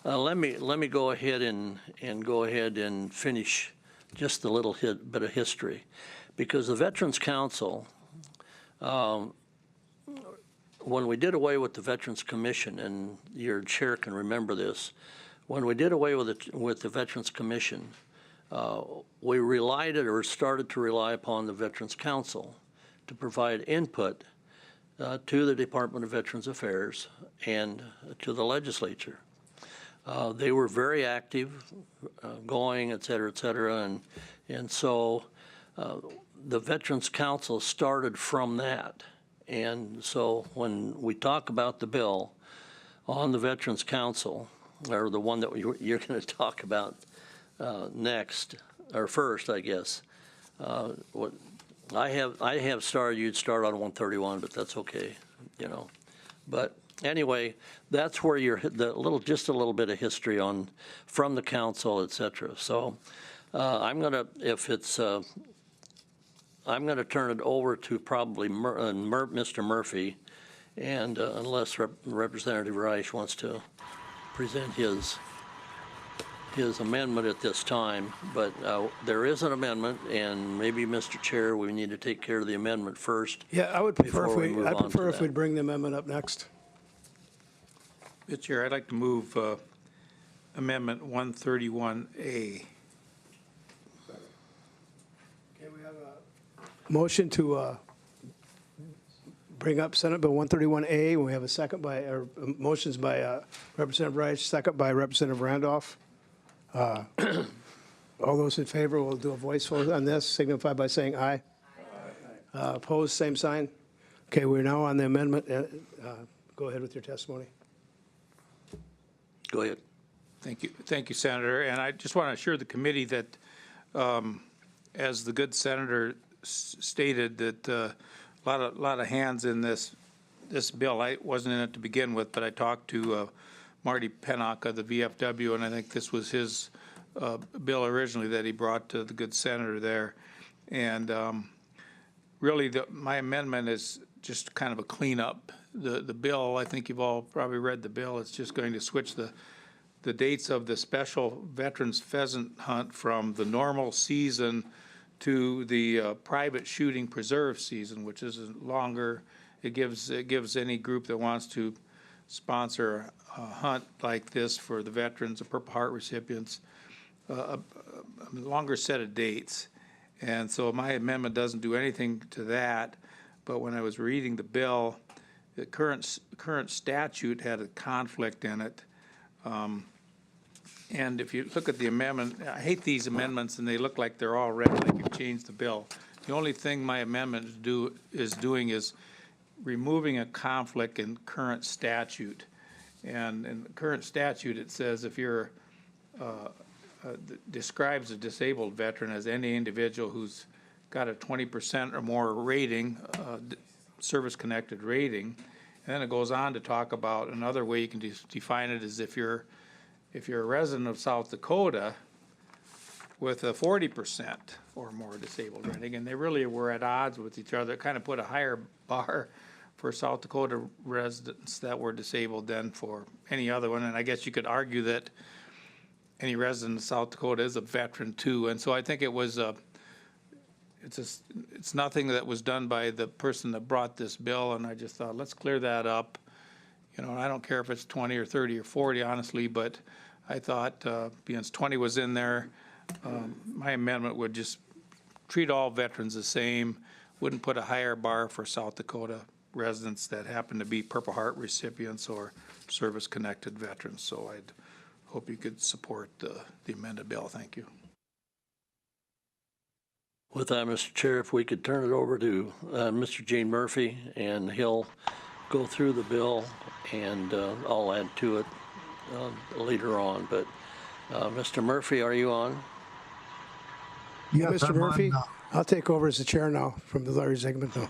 let me go ahead and finish just a little bit of history, because the Veterans Council, when we did away with the Veterans Commission, and your chair can remember this, when we did away with the Veterans Commission, we started to rely upon the Veterans Council to provide input to the Department of Veterans Affairs and to the legislature. They were very active, going, et cetera, and so the Veterans Council started from that. And so when we talk about the bill on the Veterans Council, or the one that you're going to talk about next, or first, I guess, what I have started, you'd start on 131, but that's okay, But anyway, that's where just a little bit of history from the council, et cetera. So I'm going to turn it over to probably Mr. Murphy, and unless Representative Reich wants to present his amendment at this time, but there is an amendment, and maybe, Mr. Chair, we need to take care of the amendment first. Yeah, I would prefer if we'd bring the amendment up next. Mr. Chair, I'd like to move Amendment 131A. Motion to bring up Senate Bill 131A. We have a second motions by Representative Reich, second by Representative Randolph. All those in favor, we'll do a voice vote on this, signify by saying aye. Aye. Opposed, same sign. Okay, we're now on the amendment. Go ahead with your testimony. Go ahead. Thank you, Senator. And I just want to assure the committee that, as the good senator stated, that a lot of hands in this bill. I wasn't in it to begin with, but I talked to Marty Pennock of the VFW, and I think this was his bill originally that he brought to the good senator there. And really, my amendment is just kind of a cleanup. The bill, I think you've all probably read the bill. It's just going to switch the the dates of the special Veterans Pheasant Hunt from the normal season to the private shooting preserve season, which is longer. It gives any group that wants to sponsor a hunt like this for the veterans, the Purple Heart recipients, a longer set of dates. And so my amendment doesn't do anything to that. But when I was reading the bill, the current statute had a conflict in it. And if you look at the amendment, I hate these amendments, and they look like they're all red, like you've changed the bill. The only thing my amendment is doing is removing a conflict in current statute. And in the current statute, it says if you're describes a disabled veteran as any individual who's got a 20% or more rating, service-connected rating. And then it goes on to talk about another way you can define it is if you're a resident of South Dakota with a 40% or more disabled rating, and they really were at odds with each other. It kind of put a higher bar for South Dakota residents that were disabled than for any other one. And I guess you could argue that any resident of South Dakota is a veteran too. And so I think it was it's nothing that was done by the person that brought this bill, and I just thought, let's clear that up. You know, and I don't care if it's 20 or 30 or 40, honestly, but I thought because 20 was in there, my amendment would just treat all veterans the same, wouldn't put a higher bar for South Dakota residents that happen to be Purple Heart recipients or service-connected veterans. So I'd hope you could support the amended bill. Thank you. With that, Mr. Chair, if we could turn it over to Mr. Gene Murphy, and he'll go through the bill, and I'll add to it later on. But Mr. Murphy, are you on? Yes, Mr. Murphy, I'll take over as the chair now from the Larry Zigmund.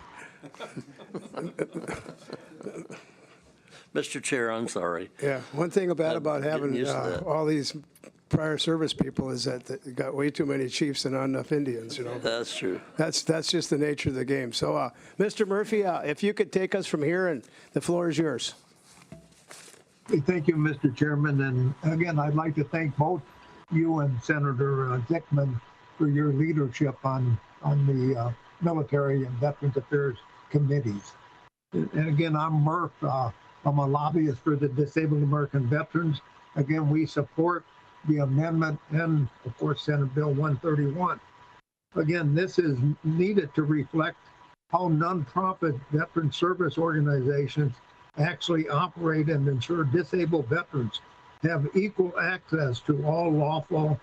Mr. Chair, I'm sorry. Yeah, one thing about having all these prior service people is that they got way too many chiefs and not enough Indians, you know. That's true. That's just the nature of the game. So, Mr. Murphy, if you could take us from here, and the floor is yours. Thank you, Mr. Chairman. And again, I'd like to thank both you and Senator Dickman for your leadership on the Military and Veterans Affairs committees. And again, I'm Murph. I'm a lobbyist for the Disabled American Veterans. Again, we support the amendment and, of course, Senate Bill 131. Again, this is needed to reflect how nonprofit veteran service organizations actually operate and ensure disabled veterans have equal access to all lawful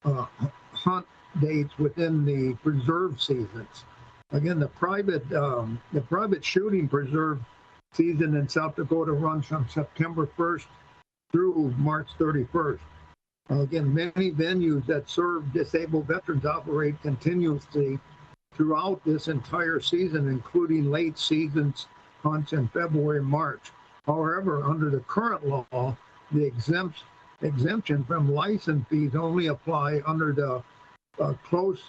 hunt dates within the preserve seasons. Again, the private shooting preserve season in South Dakota runs from September 1st through March 31st. Again, many venues that serve disabled veterans operate continuously throughout this entire season, including late seasons hunts in February and March. However, under the current law, the exemption from license fees only apply under the close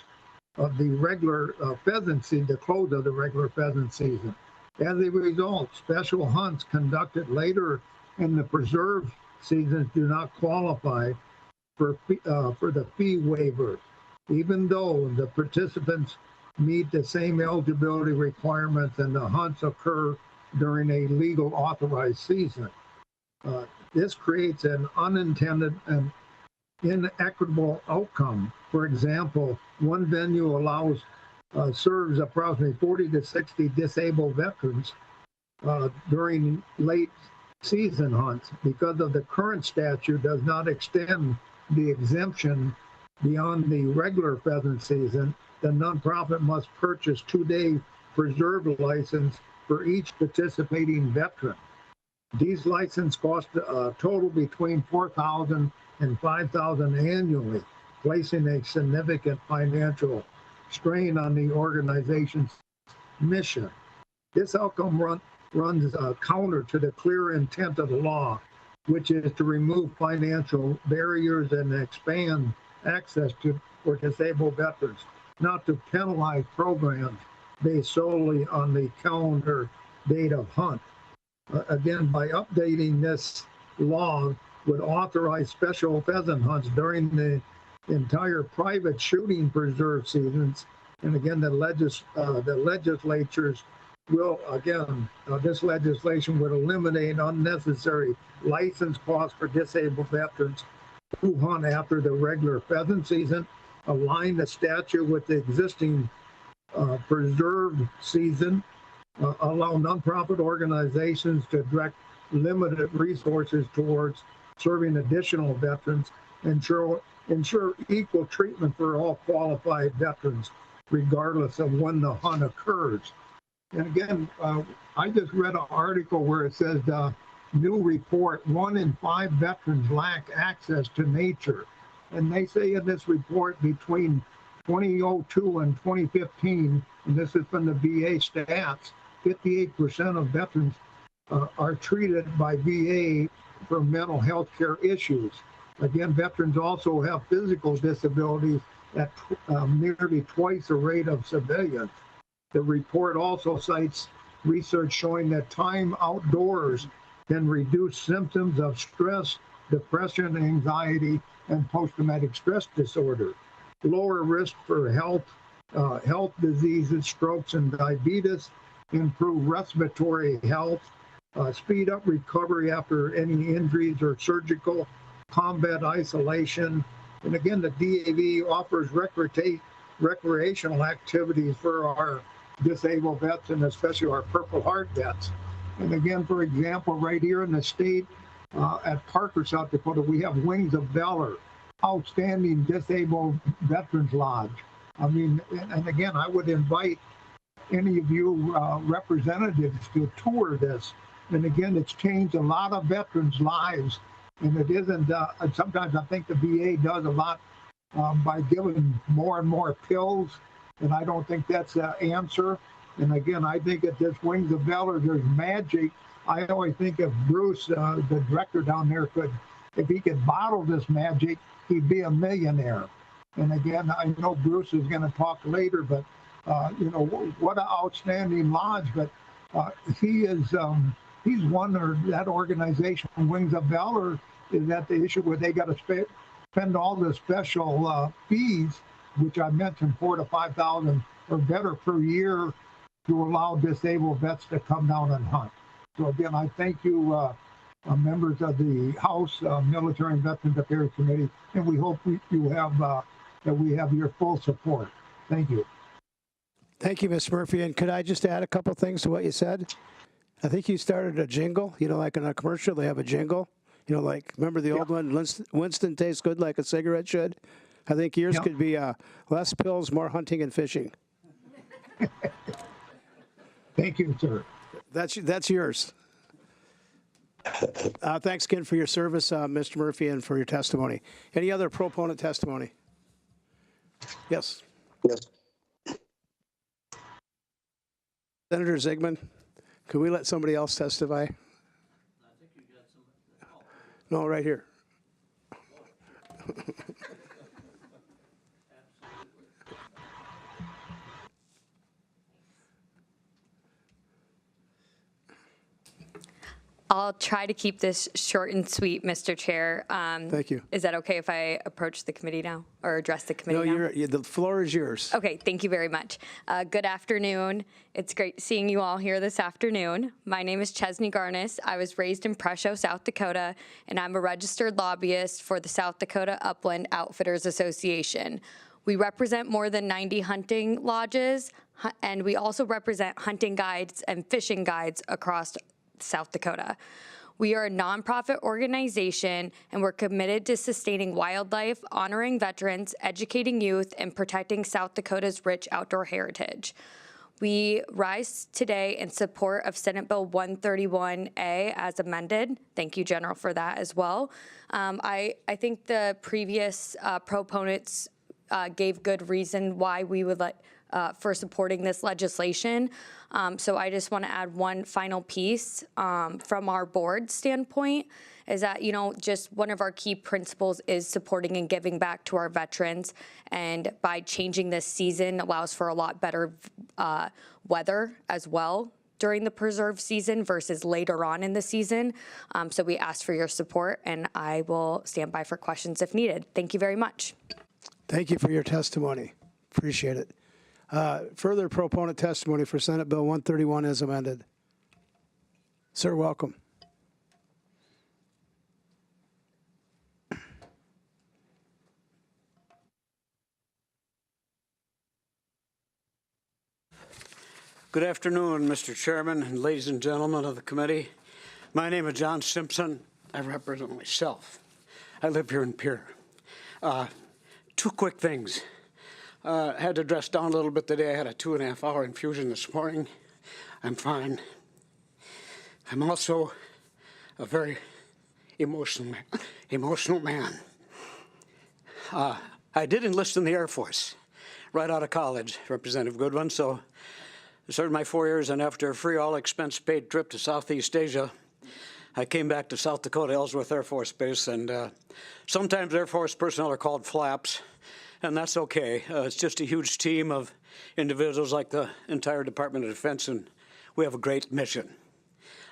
of the regular pheasant season, the close of the regular pheasant season. As a result, special hunts conducted later in the preserve seasons do not qualify for the fee waiver, even though the participants meet the same eligibility requirements and the hunts occur during a legal authorized season. This creates an unintended and inequitable outcome. For example, one venue serves approximately 40 to 60 disabled veterans during late season hunts. Because of the current statute does not extend the exemption beyond the regular pheasant season, the nonprofit must purchase 2-day preserve license for each participating veteran. These licenses cost a total between $4,000 and $5,000 annually, placing a significant financial strain on the organization's mission. This outcome runs counter to the clear intent of the law, which is to remove financial barriers and expand access for disabled veterans, not to penalize programs based solely on the calendar date of hunt. Again, by updating this law, would authorize special pheasant hunts during the entire private shooting preserve seasons. And again, the legislatures will, again, this legislation would eliminate unnecessary license costs for disabled veterans who hunt after the regular pheasant season, align the statute with the existing preserved season, allow nonprofit organizations to direct limited resources towards serving additional veterans, ensure equal treatment for all qualified veterans, regardless of when the hunt occurs. And again, I just read an article where it says, new report, 1 in 5 veterans lack access to nature. And they say in this report between 2002 and 2015, and this is from the VA stats, 58% of veterans are treated by VA for mental health care issues. Again, veterans also have physical disabilities at nearly twice the rate of civilians. The report also cites research showing that time outdoors can reduce symptoms of stress, depression, anxiety, and post-traumatic stress disorder, lower risk for health diseases, strokes, and diabetes, improve respiratory health, speed up recovery after any injuries or surgical, combat isolation. And again, the DAV offers recreational activities for our disabled vets and especially our Purple Heart vets. And again, for example, right here in the state at Parker, South Dakota, we have Wings of Valor, outstanding disabled veterans lodge. I mean, and again, I would invite any of you representatives to tour this. And again, it's changed a lot of veterans' lives. And it isn't, sometimes I think the VA does a lot by giving more and more pills. And I don't think that's the answer. And again, I think at this Wings of Valor, there's magic. I always think if Bruce, the director down there, if he could bottle this magic, he'd be a millionaire. And again, I know Bruce is going to talk later, but you know, what an outstanding lodge. But he's one, or that organization, Wings of Valor, is at the issue where they got to spend all the special fees, which I mentioned, $4,000 to $5,000 or better per year, to allow disabled vets to come down and hunt. So again, I thank you, members of the House Military and Veterans Affairs Committee, and we hope that we have your full support. Thank you. Thank you, Ms. Murphy. And could I just add a couple things to what you said? I think you started a jingle, you know, like in a commercial, they have a jingle, you know, like, remember the old one, Winston tastes good like a cigarette should? I think yours could be less pills, more hunting and fishing. Thank you, sir. That's yours. Thanks again for your service, Mr. Murphy, and for your testimony. Any other proponent testimony? Yes. Yes. Senator Zigman, could we let somebody else testify? I think you got somebody. No, right here. I'll try to keep this short and sweet, Mr. Chair. Thank you. Is that okay if I approach the committee now or address the committee now? No, the floor is yours. Okay, thank you very much. Good afternoon. It's great seeing you all here this afternoon. My name is Chesney Garnis. I was raised in Presho, South Dakota, and I'm a registered lobbyist for the South Dakota Upland Outfitters Association. We represent more than 90 hunting lodges, and we also represent hunting guides and fishing guides across South Dakota. We are a nonprofit organization, and we're committed to sustaining wildlife, honoring veterans, educating youth, and protecting South Dakota's rich outdoor heritage. We rise today in support of Senate Bill 131A as amended. Thank you, General, for that as well. I think the previous proponents gave good reason why we would for supporting this legislation. So I just want to add one final piece from our board standpoint, is that, you know, just one of our key principles is supporting and giving back to our veterans. And by changing this season allows for a lot better weather as well during the preserve season versus later on in the season. So we ask for your support, and I will stand by for questions if needed. Thank you very much. Thank you for your testimony. Appreciate it. Further proponent testimony for Senate Bill 131 as amended. Sir, welcome. Good afternoon, Mr. Chairman and ladies and gentlemen of the committee. My name is John Simpson. I represent myself. I live here in Pierre. Two quick things. I had to dress down a little bit today. I had a 2.5-hour infusion this morning. I'm fine. I'm also a very emotional man. I did enlist in the Air Force right out of college, Representative Goodwin, so I served my 4 years, and after a free all-expense-paid trip to Southeast Asia, I came back to South Dakota, Ellsworth Air Force Base, and sometimes Air Force personnel are called flaps, and that's okay. It's just a huge team of individuals like the entire Department of Defense, and we have a great mission.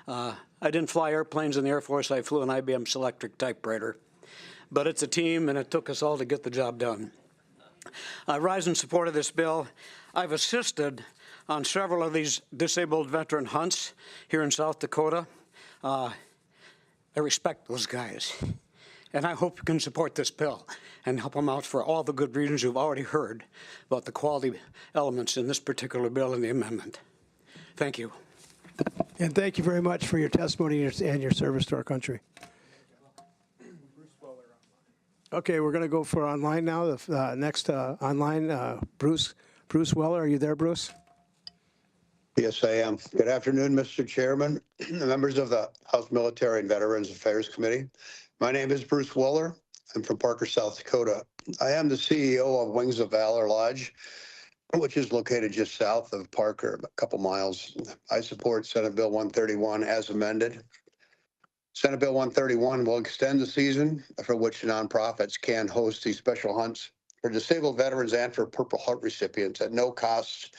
I didn't fly airplanes in the Air Force. I flew an IBM Selectric typewriter. But it's a team, and it took us all to get the job done. I rise in support of this bill. I've assisted on several of these disabled veteran hunts here in South Dakota. I respect those guys. And I hope you can support this bill and help them out for all the good reasons you've already heard about the quality elements in this particular bill and the amendment. Thank you. And thank you very much for your testimony and your service to our country. Okay, we're going to go for online now. The next online, Bruce Weller. Are you there, Bruce? Yes, I am. Good afternoon, Mr. Chairman, members of the House Military and Veterans Affairs Committee. My name is Bruce Weller. I'm from Parker, South Dakota. I am the CEO of Wings of Valor Lodge, which is located just south of Parker, a couple miles. I support Senate Bill 131 as amended. Senate Bill 131 will extend the season for which nonprofits can host these special hunts for disabled veterans and for Purple Heart recipients at no cost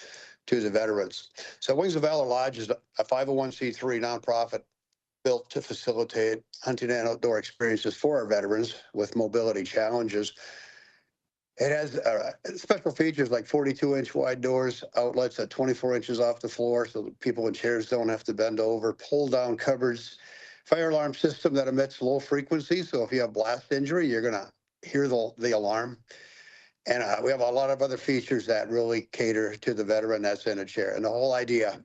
to the veterans. So Wings of Valor Lodge is a 501c3 nonprofit built to facilitate hunting and outdoor experiences for our veterans with mobility challenges. It has special features like 42-inch wide doors, outlets at 24 inches off the floor so that people in chairs don't have to bend over, pull-down cupboards, fire alarm system that emits low frequency, so if you have blast injury, you're going to hear the alarm. And we have a lot of other features that really cater to the veteran that's in a chair. And the whole idea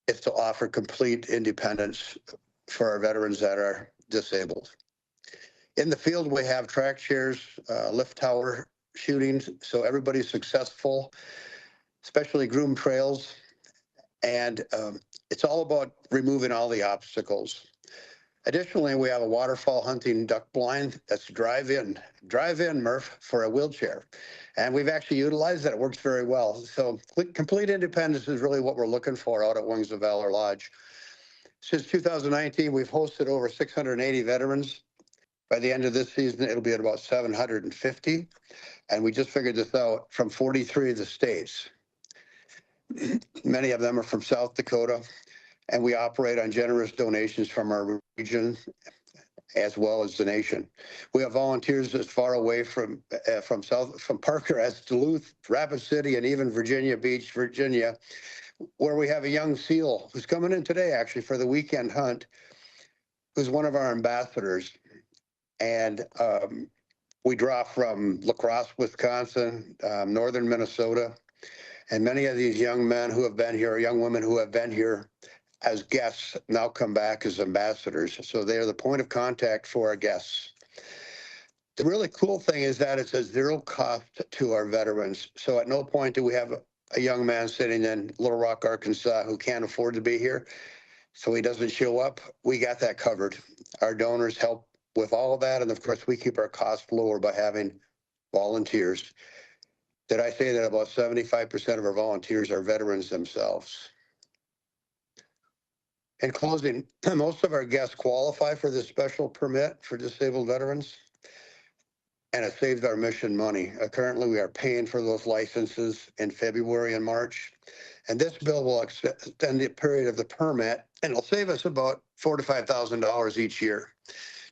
is to offer complete independence for our veterans that are disabled. In the field, we have track chairs, lift tower shootings, so everybody's successful, especially groomed trails. And it's all about removing all the obstacles. Additionally, we have a waterfowl hunting duck blind that's drive-in, Murph, for a wheelchair. And we've actually utilized that. It works very well. So complete independence is really what we're looking for out at Wings of Valor Lodge. Since 2019, we've hosted over 680 veterans. By the end of this season, it'll be at about 750. And we just figured this out from 43 of the states. Many of them are from South Dakota, and we operate on generous donations from our region as well as the nation. We have volunteers as far away from Parker as Duluth, Rapid City, and even Virginia Beach, Virginia, where we have a young SEAL who's coming in today actually for the weekend hunt, who's one of our ambassadors. And we draw from La Crosse, Wisconsin, northern Minnesota. And many of these young men who have been here, young women who have been here as guests, now come back as ambassadors. So they are the point of contact for our guests. The really cool thing is that it's a zero cost to our veterans. So at no point do we have a young man sitting in Little Rock, Arkansas, who can't afford to be here, so he doesn't show up. We got that covered. Our donors help with all of that. And of course, we keep our costs lower by having volunteers. Did I say that about 75% of our volunteers are veterans themselves? In closing, most of our guests qualify for this special permit for disabled veterans. and it saves our mission money. Currently, we are paying for those licenses in February and March. And this bill will extend the period of the permit, and it'll save us about $4,000 to $5,000 each year.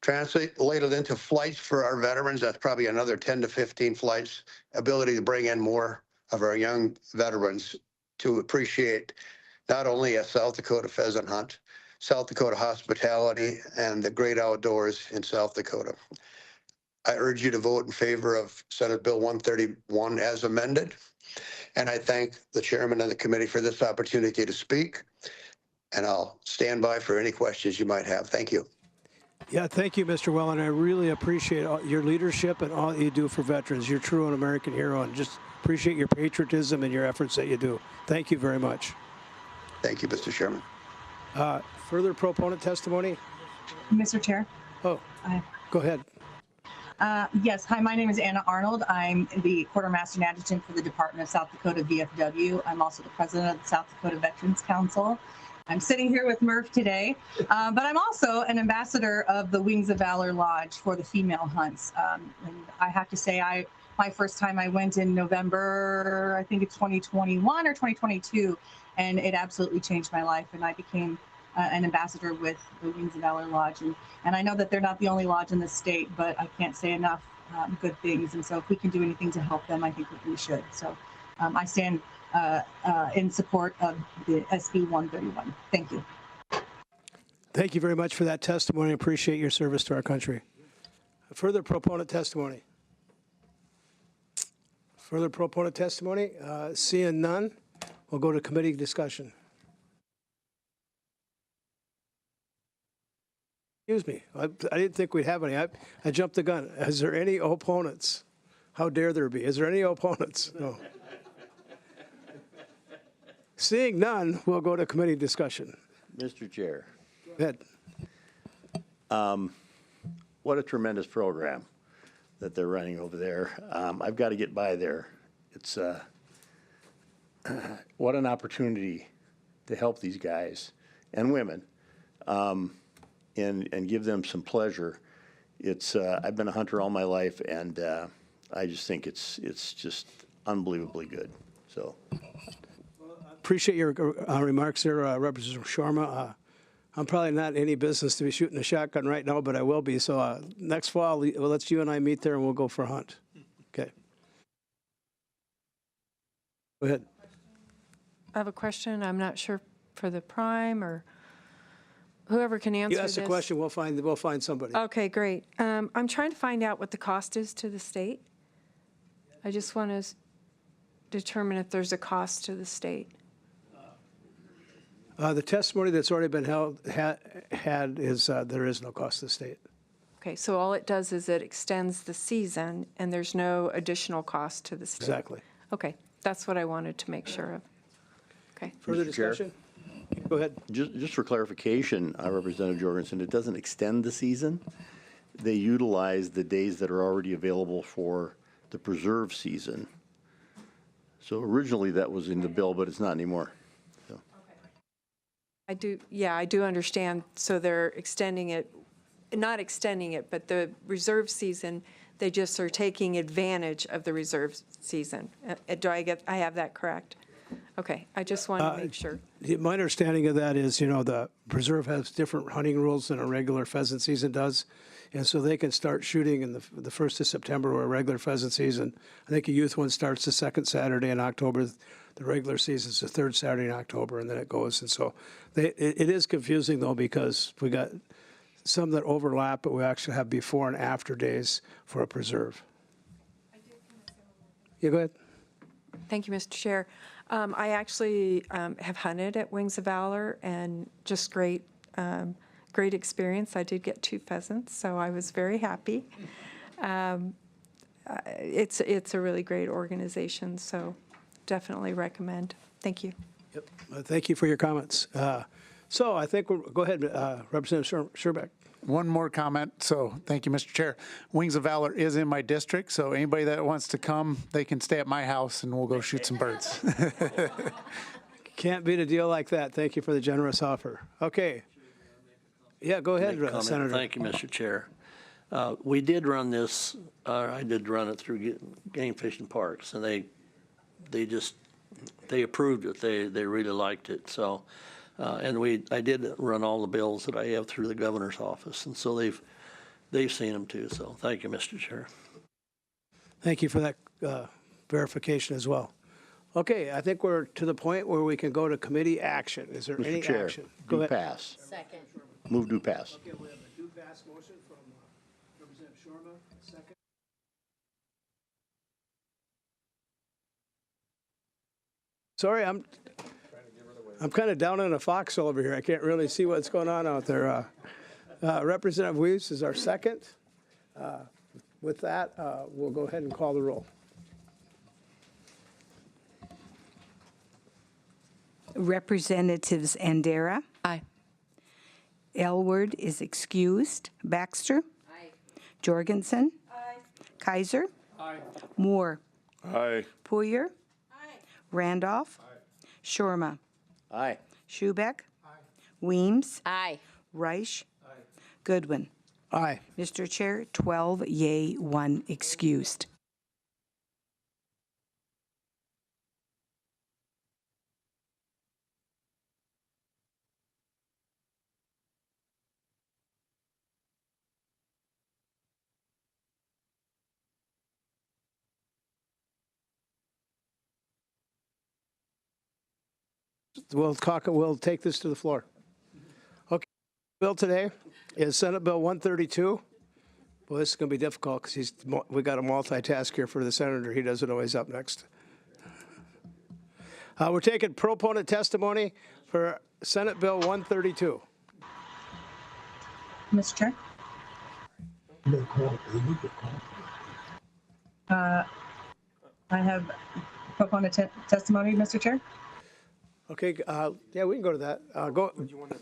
Translated into flights for our veterans, that's probably another 10 to 15 flights, ability to bring in more of our young veterans to appreciate not only a South Dakota pheasant hunt, South Dakota hospitality, and the great outdoors in South Dakota. I urge you to vote in favor of Senate Bill 131 as amended. And I thank the chairman of the committee for this opportunity to speak. And I'll stand by for any questions you might have. Thank you. Yeah, thank you, Mr. Wellen. I really appreciate your leadership and all you do for veterans. You're true an American hero, and just appreciate your patriotism and your efforts that you do. Thank you very much. Thank you, Mr. Chairman. Further proponent testimony? Mr. Chair. Oh, go ahead. Yes, hi, my name is Anna Arnold. I'm the Quartermaster and Adjutant for the Department of South Dakota VFW. I'm also the president of the South Dakota Veterans Council. I'm sitting here with Murph today, but I'm also an ambassador of the Wings of Valor Lodge for the female hunts. And I have to say, my first time I went in November, I think it's 2021 or 2022, and it absolutely changed my life. And I became an ambassador with the Wings of Valor Lodge. And I know that they're not the only lodge in the state, but I can't say enough good things. And so if we can do anything to help them, I think that we should. So I stand in support of the SB 131. Thank you. Thank you very much for that testimony. I appreciate your service to our country. Further proponent testimony? Further proponent testimony? Seeing none, we'll go to committee discussion. Excuse me, I didn't think we'd have any. I jumped the gun. Is there any opponents? How dare there be? Is there any opponents? No. Seeing none, we'll go to committee discussion. Mr. Chair. Go ahead. What a tremendous program that they're running over there. I've got to get by there. It's what an opportunity to help these guys and women. And give them some pleasure. It's I've been a hunter all my life, and I just think it's just unbelievably good. So, appreciate your remarks there, Representative Sharma. I'm probably not in any business to be shooting a shotgun right now, but I will be. So next fall, let's you and I meet there, and we'll go for a hunt. Okay. Go ahead. I have a question. I'm not sure for the prime or whoever can answer this. You ask a question, we'll find somebody. Okay, great. I'm trying to find out what the cost is to the state. I just want to determine if there's a cost to the state. The testimony that's already been had is there is no cost to the state. Okay, so all it does is it extends the season, and there's no additional cost to the state. Exactly. Okay, that's what I wanted to make sure of. Okay. Further Mr. Chair? discussion? Go ahead. Just for clarification, Representative Jorgensen, it doesn't extend the season. They utilize the days that are already available for the preserve season. So originally that was in the bill, but it's not anymore. So. I do understand. So they're extending it, not extending it, but the reserve season, they just are taking advantage of the reserve season. I have that correct? Okay, I just wanted to make sure. My understanding of that is, the preserve has different hunting rules than a regular pheasant season does. And so they can start shooting in the 1st of September or a regular pheasant season. I think a youth one starts the 2nd Saturday in October. The regular season is the 3rd Saturday in October, and then it goes. And so it is confusing, though, because we got some that overlap, but we actually have before and after days for a preserve. Yeah, go ahead. Thank you, Mr. Chair. I actually have hunted at Wings of Valor, and just great experience. I did get 2 pheasants, so I was very happy. It's a really great organization, so definitely recommend. Thank you. Yep. Thank you for your comments. So I think go ahead, Representative Scherbeck. One more comment. So thank you, Mr. Chair. Wings of Valor is in my district, so anybody that wants to come, they can stay at my house and we'll go shoot some birds. Can't beat a deal like that. Thank you for the generous offer. Okay. Yeah, go ahead, Senator. Thank you, Mr. Chair. We did run this, I did run it through Game Fish and Parks, and they approved it. They really liked it. So, and I did run all the bills that I have through the governor's office, and so they've seen them too. So thank you, Mr. Chair. Thank you for that verification as well. Okay, I think we're to the point where we can go to committee action. Is there any Mr. Chair, action? Go do ahead. pass. Second. Move to pass. Okay, we have a do pass motion from Representative Shorma, second. Sorry, I'm kind of down in a foxhole over here. I can't really see what's going on out there. Representative Weems is our second. With that, we'll go ahead and call the roll. Representatives Andera. Aye. Elward is excused. Baxter. Aye. Jorgensen. Aye. Kaiser. Aye. Moore. Aye. Puyer. Aye. Randolph. Shorma. Aye. Schubeck. Weems. Aye. Reich. Goodwin. Aye. Mr. Chair, 12 yea, 1 excused. We'll take this to the floor. Okay, bill today is Senate Bill 132. Well, this is going to be difficult because we got a multitask here for the senator. He doesn't know he's up next. We're taking proponent testimony for Senate Bill 132. Mr. Chair? I have proponent testimony, Mr. Chair. Okay, yeah, we can go to that. Go. Would you want to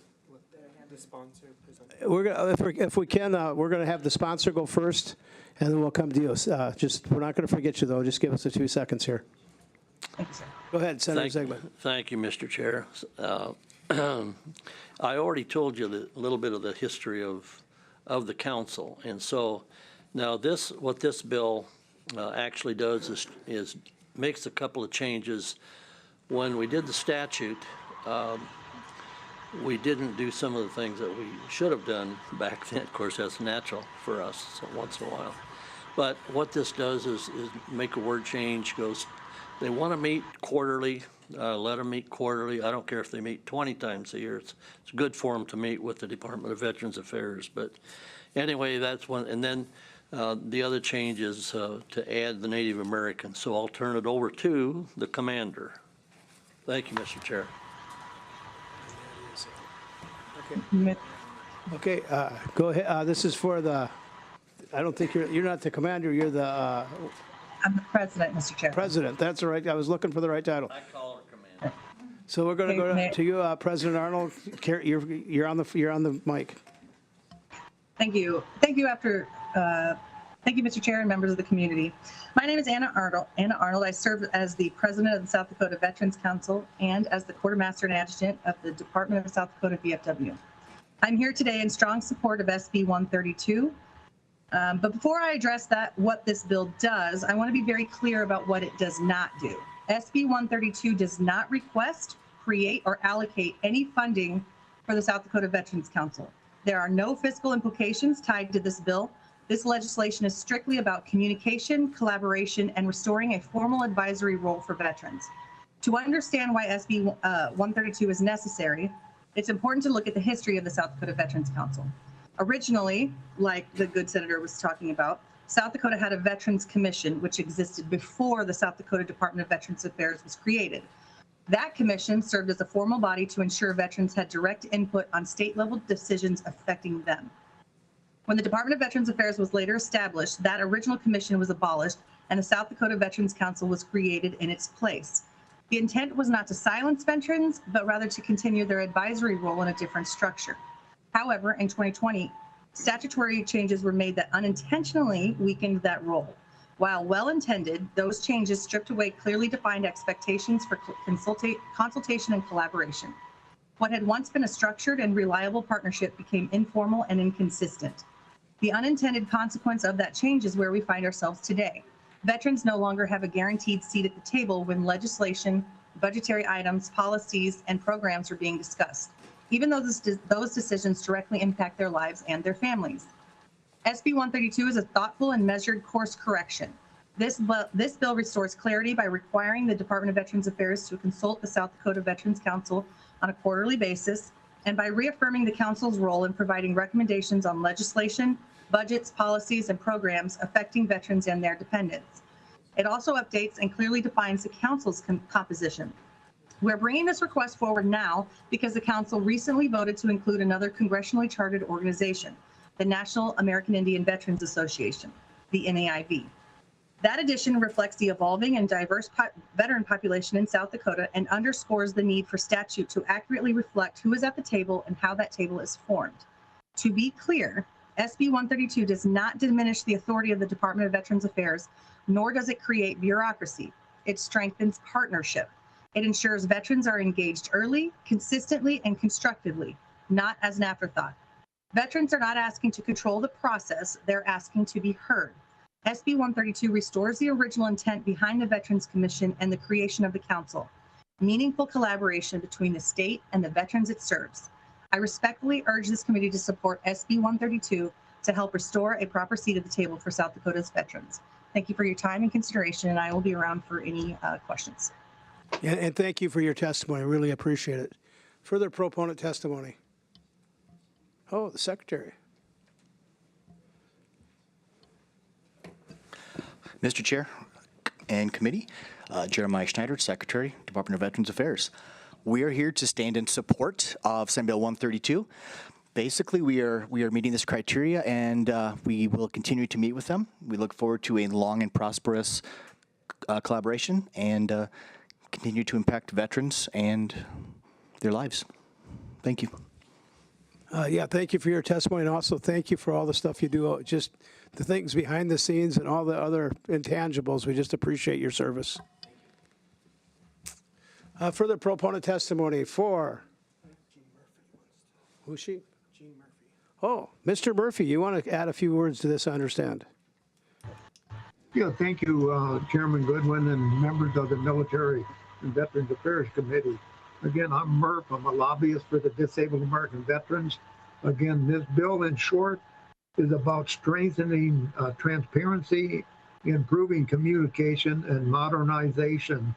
have the sponsor present? We're gonna, if we can, we're going to have the sponsor go first, and then we'll come to you. We're not going to forget you, though. Just give us a 2 seconds here. Thank you, sir. Go ahead, Senator Zegman. Thank you, Mr. Chair. I already told you a little bit of the history of the council, and so now what this bill actually does is makes a couple of changes. When we did the statute, we didn't do some of the things that we should have done back then. Of course, that's natural for us so once in a while. But what this does is make a word change. They want to meet quarterly, let them meet quarterly. I don't care if they meet 20 times a year. It's good for them to meet with the Department of Veterans Affairs. But anyway, that's one. And then the other change is to add the Native Americans. So I'll turn it over to the commander. Thank you, Mr. Chair. Okay, go ahead. This is for the, I don't think you're not the commander, you're the. I'm the president, Mr. Chair. President, that's right. I was looking for the right title. I call her commander. So we're going to go to you, President Arnold. You're on the mic. Thank you. Thank you, Mr. Chair and members of the community. My name is Anna Arnold. I serve as the president of the South Dakota Veterans Council and as the quartermaster and adjutant of the Department of South Dakota VFW. I'm here today in strong support of SB 132. But before I address what this bill does, I want to be very clear about what it does not do. SB 132 does not request, create, or allocate any funding for the South Dakota Veterans Council. There are no fiscal implications tied to this bill. This legislation is strictly about communication, collaboration, and restoring a formal advisory role for veterans. To understand why SB 132 is necessary, it's important to look at the history of the South Dakota Veterans Council. Originally, like the good senator was talking about, South Dakota had a Veterans Commission, which existed before the South Dakota Department of Veterans Affairs was created. That commission served as a formal body to ensure veterans had direct input on state-level decisions affecting them. When the Department of Veterans Affairs was later established, that original commission was abolished and the South Dakota Veterans Council was created in its place. The intent was not to silence veterans, but rather to continue their advisory role in a different structure. However, in 2020, statutory changes were made that unintentionally weakened that role. While well-intended, those changes stripped away clearly defined expectations for consultation and collaboration. What had once been a structured and reliable partnership became informal and inconsistent. The unintended consequence of that change is where we find ourselves today. Veterans no longer have a guaranteed seat at the table when legislation, budgetary items, policies, and programs are being discussed, even though those decisions directly impact their lives and their families. SB 132 is a thoughtful and measured course correction. This bill restores clarity by requiring the Department of Veterans Affairs to consult the South Dakota Veterans Council on a quarterly basis, and by reaffirming the council's role in providing recommendations on legislation, budgets, policies, and programs affecting veterans and their dependents. It also updates and clearly defines the council's composition. We're bringing this request forward now because the council recently voted to include another congressionally chartered organization, the National American Indian Veterans Association, the NAIV. That addition reflects the evolving and diverse veteran population in South Dakota and underscores the need for statute to accurately reflect who is at the table and how that table is formed. To be clear, SB 132 does not diminish the authority of the Department of Veterans Affairs, nor does it create bureaucracy. It strengthens partnership. It ensures veterans are engaged early, consistently, and constructively, not as an afterthought. Veterans are not asking to control the process, they're asking to be heard. SB 132 restores the original intent behind the Veterans Commission and the creation of the council, meaningful collaboration between the state and the veterans it serves. I respectfully urge this committee to support SB 132 to help restore a proper seat at the table for South Dakota's veterans. Thank you for your time and consideration, and I will be around for any questions. And thank you for your testimony. I really appreciate it. Further proponent testimony. Oh, the secretary. Mr. Chair and committee, Jeremiah Schneider, Secretary, Department of Veterans Affairs. We are here to stand in support of Senate Bill 132. Basically, we are meeting this criteria, and we will continue to meet with them. We look forward to a long and prosperous collaboration and continue to impact veterans and their lives. Thank you. Yeah, thank you for your testimony, and also thank you for all the stuff you do, just the things behind the scenes and all the other intangibles. We just appreciate your service. Further proponent testimony for, who's she? Jean Murphy. Oh, Mr. Murphy, you want to add a few words to this, I understand. Yeah, thank you, Chairman Goodwin and members of the Military and Veterans Affairs Committee. Again, I'm Murph. I'm a lobbyist for the Disabled American Veterans. Again, this bill, in short, is about strengthening transparency, improving communication, and modernization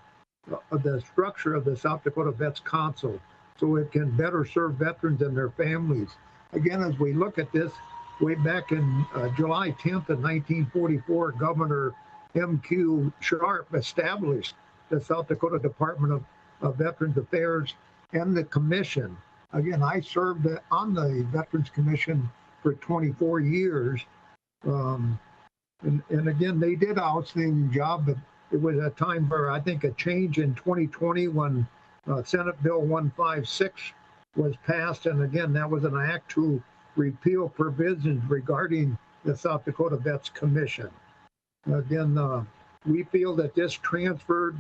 of the structure of the South Dakota Vets Council so it can better serve veterans and their families. Again, as we look at this, way back in July 10th of 1944, Governor M.Q. Sharp established the South Dakota Department of Veterans Affairs and the Commission. Again, I served on the Veterans Commission for 24 years. And again, they did an outstanding job, but it was a time where I think a change in 2020 when Senate Bill 156 was passed. And again, that was an act to repeal provisions regarding the South Dakota Vets Commission. Again, we feel that this transferred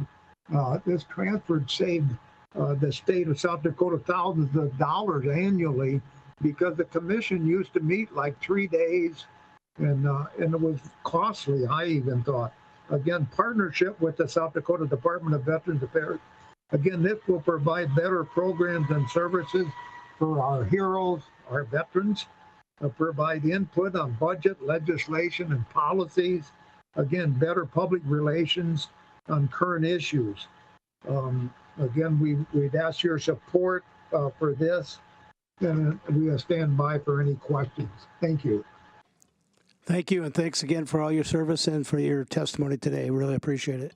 saved the state of South Dakota thousands of dollars annually because the commission used to meet like 3 days and it was costly, I even thought. Again, partnership with the South Dakota Department of Veterans Affairs. Again, this will provide better programs and services for our heroes, our veterans, provide input on budget, legislation, and policies. Again, better public relations on current issues. Again, we'd ask your support for this, and we stand by for any questions. Thank you. Thank you, and thanks again for all your service and for your testimony today. Really appreciate it.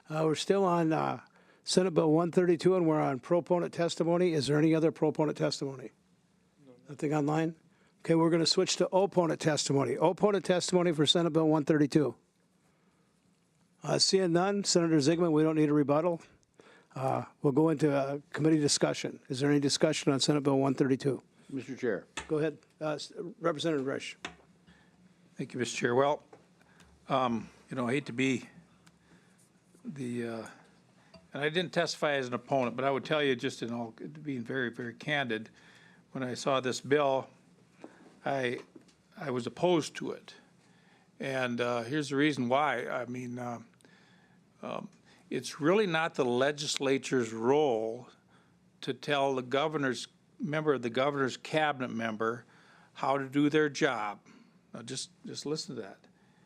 We're still on Senate Bill 132, and we're on proponent testimony. Is there any other proponent testimony? No. Nothing online? Okay, we're going to switch to opponent testimony. Opponent testimony for Senate Bill 132. Seeing none, Senator Ziegman, we don't need a rebuttal. We'll go into committee discussion. Is there any discussion on Senate Bill 132? Mr. Chair. Go ahead. Representative Resch. Thank you, Mr. Chair. Well, I hate to be and I didn't testify as an opponent, but I would tell you just in all being very, very candid, when I saw this bill, I I was opposed to it. And here's the reason why. I mean, it's really not the legislature's role to tell the governor's member of the governor's cabinet member how to do their job. Now, just listen to that.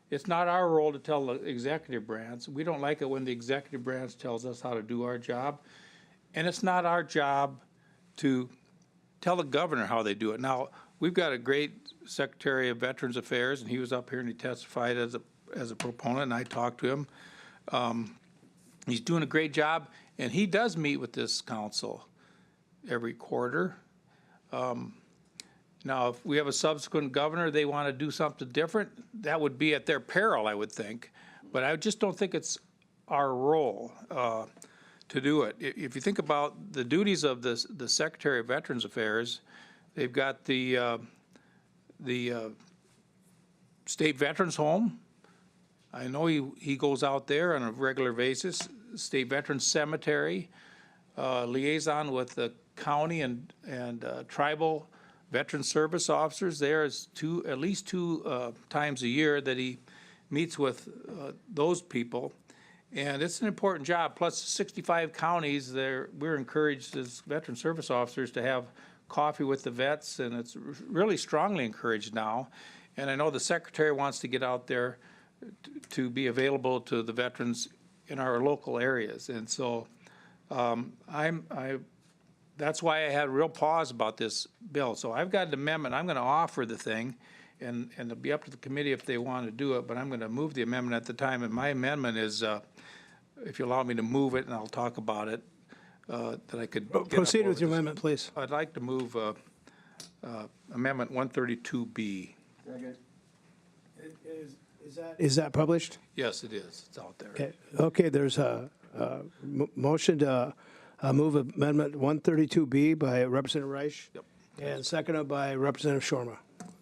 It's not our role to tell the executive branch. We don't like it when the executive branch tells us how to do our job. And it's not our job to tell the governor how they do it. Now, we've got a great Secretary of Veterans Affairs, and he was up here and he testified as a proponent, and I talked to him. He's doing a great job, and he does meet with this council every quarter. Now, if we have a subsequent governor, they want to do something different, that would be at their peril, I would think. But I just don't think it's our role to do it. If you think about the duties of the Secretary of Veterans Affairs, they've got the State Veterans Home. I know he goes out there on a regular basis. State Veterans Cemetery, liaison with the county and tribal veteran service officers. There's at least two times a year that he meets with those people. And it's an important job. Plus 65 counties, we're encouraged as veteran service officers to have coffee with the vets, and it's really strongly encouraged now. And I know the secretary wants to get out there to be available to the veterans in our local areas. And so that's why I had a real pause about this bill. So I've got an amendment. I'm going to offer the thing, and it'll be up to the committee if they want to do it, but I'm going to move the amendment at the time. And my amendment is, if you allow me to move it, and I'll talk about it, that I could proceed with your amendment, please. I'd like to move Amendment 132B. Is that published? Yes, it is. It's out there. Okay, there's a motion to move Amendment 132B by Representative Reich. Yep. And seconded by Representative Shorma.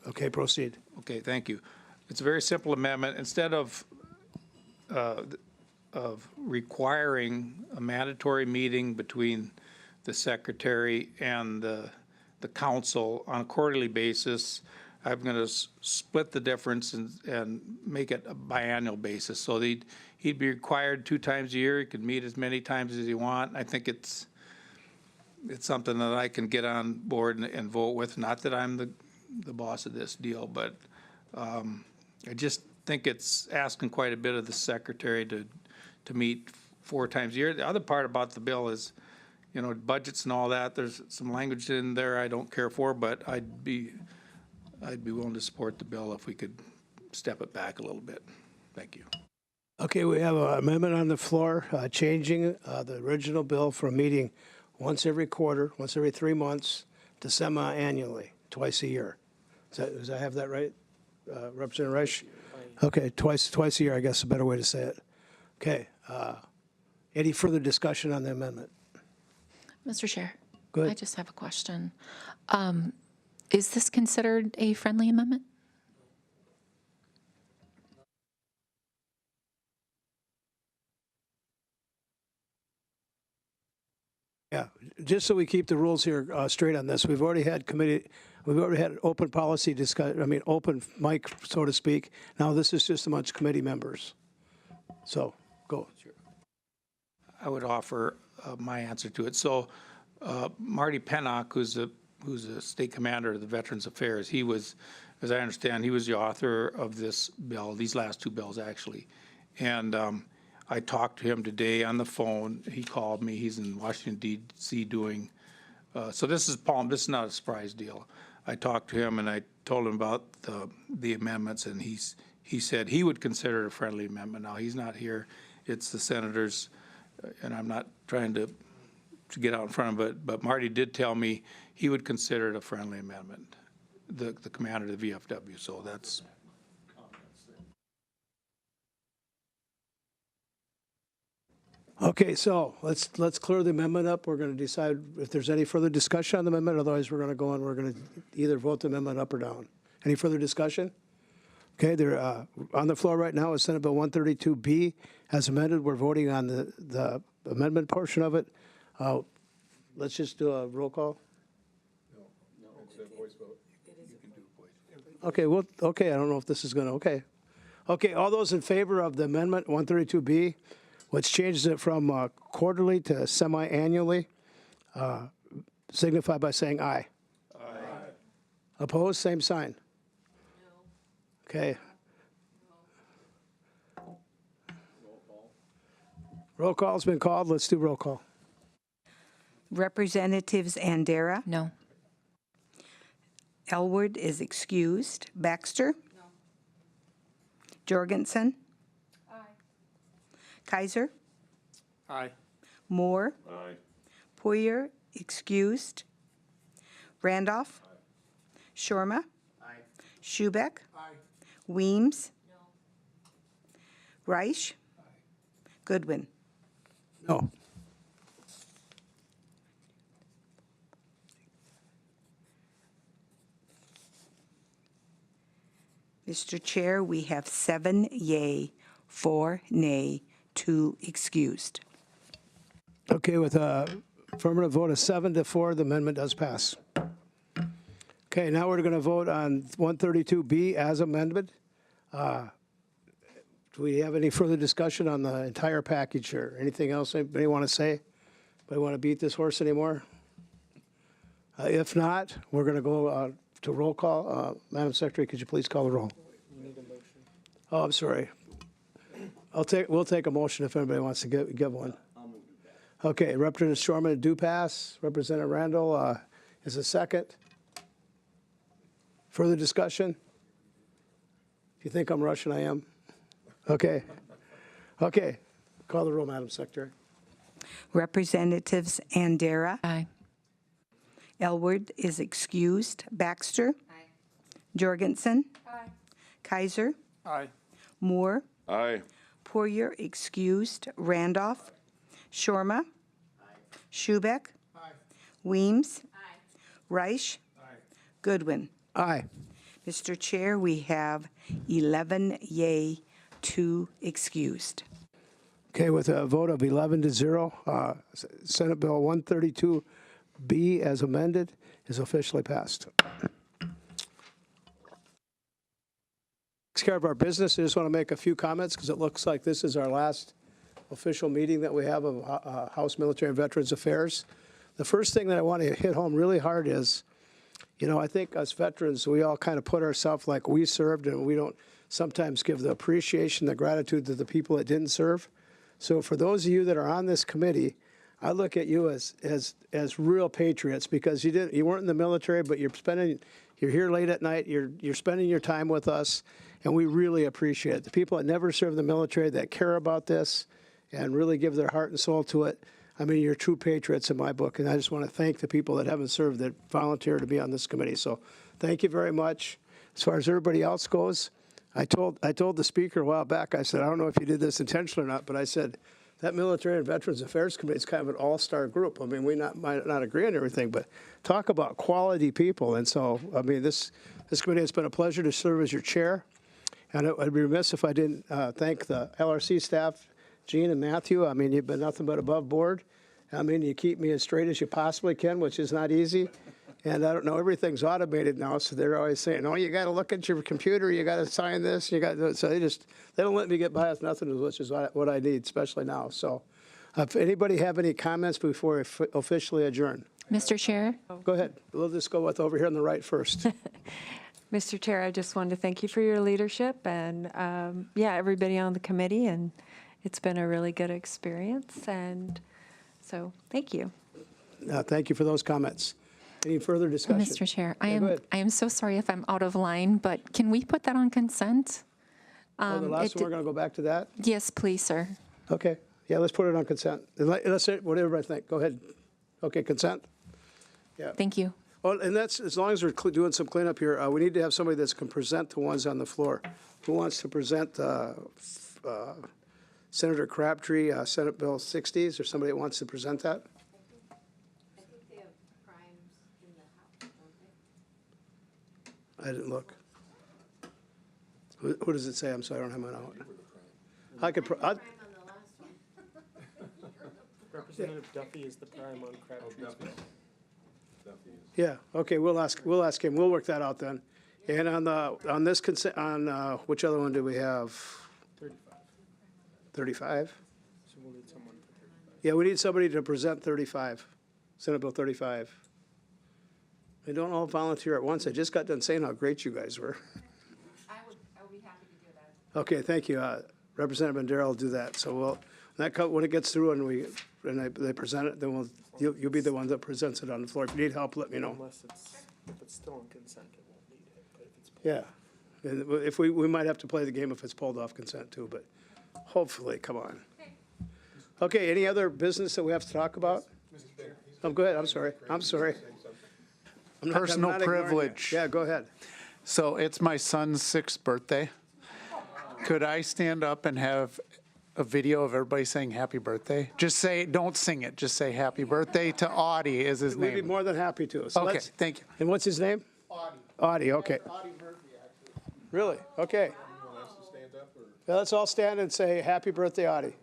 Okay, proceed. Okay, thank you. It's a very simple amendment. Instead of requiring a mandatory meeting between the secretary and the council on a quarterly basis, I'm going to split the difference and make it a biannual basis. So he'd be required 2 times a year. He could meet as many times as he want. I think it's something that I can get on board and vote with. Not that I'm the boss of this deal, but I just think it's asking quite a bit of the secretary to meet 4 times a year. The other part about the bill is, you know, budgets and all that. There's some language in there I don't care for, but I'd be willing to support the bill if we could step it back a little bit. Thank you. Okay, we have an amendment on the floor, changing the original bill from meeting once every quarter, once every 3 months, to semi-annually, twice a year. Does I have that right, Representative Reich? Okay, twice a year, I guess is a better way to say it. Okay, any further discussion on the amendment? Mr. Chair. Go ahead. I just have a question. Is this considered a friendly amendment? Yeah, just so we keep the rules here straight on this, we've already had open policy discussion, open mic, so to speak. Now this is just amongst committee members. So, go. I would offer my answer to it. So Marty Pennock, who's a state commander of the Veterans Affairs, he was, as I understand, he was the author of this bill, these last 2 bills actually. And I talked to him today on the phone. He called me. He's in Washington, D.C. doing, so this is not a surprise deal. I talked to him and I told him about the amendments, and he said he would consider it a friendly amendment. Now, he's not here. It's the senators, and I'm not trying to get out in front of it, but Marty did tell me he would consider it a friendly amendment, the commander of the VFW, so that's. Okay, so let's clear the amendment up. We're going to decide if there's any further discussion on the amendment. Otherwise, we're going to go on. We're going to either vote the amendment up or down. Any further discussion? Okay, there on the floor right now is Senate Bill 132B as amended. We're voting on the amendment portion of it. Let's just do a roll call. No, it's a voice vote. You can do Okay, well, okay, I don't know if this is going to, okay. Okay, all those in favor of the amendment 132B, which changes it from quarterly to semi-annually, signify by saying aye. Aye. Opposed, same sign. Okay. Roll call's been called. Let's do roll call. Representatives Andera. No. Elwood is excused. Baxter. No. Jorgensen. Aye. Kaiser. Aye. Moore. Aye. Poyer excused. Randolph. Aye. Shorma. Aye. Schubeck. Aye. Weems. No. Reich. Aye. Goodwin. No. Mr. Chair, we have 7 yea, 4 nay, 2 excused. Okay, with a affirmative vote of 7-4, the amendment does pass. Okay, now we're going to vote on 132B as amended. Do we have any further discussion on the entire package or anything else anybody want to say? Anybody want to beat this horse anymore? If not, we're going to go to roll call. Madam Secretary, could you please call the roll? Oh, I'm sorry. We'll take a motion if anybody wants to give one. Okay, Representative Shorman, do pass. Representative Randall is a second. Further discussion? If you think I'm rushing, I am. Okay. Okay. Call the roll, Madam Secretary. Representatives Andera. Aye. Elwood is excused. Baxter. Aye. Jorgensen. Aye. Kaiser. Aye. Moore. Aye. Poyer excused. Randolph. Shorma. Schubeck. Weems. Reich. Goodwin. Aye. Mr. Chair, we have 11 yea, 2 excused. Okay, with a vote of 11-0, Senate Bill 132B as amended is officially passed. Takes care of our business. I just want to make a few comments because it looks like this is our last official meeting that we have of House Military and Veterans Affairs. The first thing that I want to hit home really hard is, you know, I think us veterans, we all kind of put ourselves like we served, and we don't sometimes give the appreciation, the gratitude to the people that didn't serve. So for those of you that are on this committee, I look at you as real patriots because you weren't in the military, but you're here late at night, you're spending your time with us, and we really appreciate it. The people that never served in the military that care about this and really give their heart and soul to it, I mean, you're true patriots in my book, and I just want to thank the people that haven't served that volunteer to be on this committee. So thank you very much. As far as everybody else goes, I told the speaker a while back, I said, I don't know if you did this intentionally or not, but I said, that Military and Veterans Affairs Committee is kind of an all-star group. I mean, we might not agree on everything, but talk about quality people. And so, I mean, this committee has been a pleasure to serve as your chair. And I'd be remiss if I didn't thank the LRC staff, Gene and Matthew. I mean, you've been nothing but above board. I mean, you keep me as straight as you possibly can, which is not easy. And I don't know, everything's automated now, so they're always saying, oh, you got to look at your computer, you got to sign this, you got to, so they don't let me get by with nothing, which is what I need, especially now. So if anybody have any comments before we officially adjourn? Mr. Chair? Go ahead. We'll just go with over here on the right first. Mr. Chair, I just wanted to thank you for your leadership and, yeah, everybody on the committee, and it's been a really good experience, and so thank you. Thank you for those comments. Any further discussion? Mr. Chair, Yeah, I am so sorry if I'm out of line, but can we put that on consent? The last one, we're going to go back to that? Yes, please, sir. Okay. Yeah, let's put it on consent. Let's say what everybody think. Go ahead. Okay, consent? Yeah. Thank you. Well, and that's, as long as we're doing some cleanup here, we need to have somebody that can present the ones on the floor. Who wants to present Senator Crabtree, Senate Bill 60? Is there somebody that wants to present that? I didn't look. Who does it say? I'm sorry, I don't have mine out. I could. Representative Duffy is the prime on Crabtree's bill. Yeah. Okay. We'll ask him. We'll work that out then. And on this consent, which other one do we have? 35? So we'll need someone for 35. Yeah, we need somebody to present 35, Senate Bill 35. They don't all volunteer at once. I just got done saying how great you guys were. I would be happy to do that. Okay, thank you. Representative Bandera will do that. So when it gets through and they present it, then you'll be the one that presents it on the floor. If you need help, let me know. Unless if it's still on consent, it won't need it, but if it's. Yeah. And if we might have to play the game if it's pulled off consent too, but hopefully, come on. Okay, any other business that we have to talk about? Oh, go ahead. I'm sorry. I'm Personal not ignoring you. privilege. Yeah, go ahead. So it's my son's 6th birthday. Could I stand up and have a video of everybody saying happy birthday? Just say, don't sing it, just say happy birthday to Audie is his We'd be name. more than happy to. So Okay, let's- thank you. And what's his name? Audie, okay. Really? Okay. Yeah, let's all stand and say happy birthday, Audie.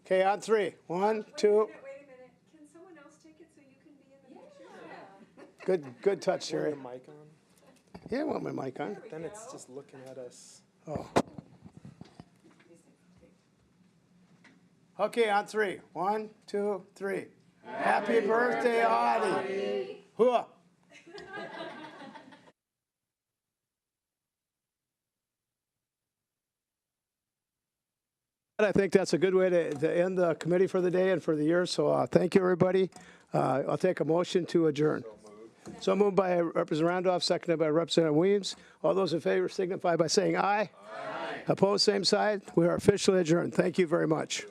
Okay, on 3. 1, 2. Good touch, Sherry. Want the mic on? Yeah, I want my mic on. Then it's just looking at us. Oh. Okay, on 3. 1, 2, 3. Happy birthday, Audie. Hooah. I think that's a good way to end the committee for the day and for the year. So thank you, everybody. I'll take a motion to adjourn. So moved by Representative Randolph, seconded by Representative Weems. All those in favor signify by saying aye. Aye. Opposed, same side. We are officially adjourned. Thank you very much.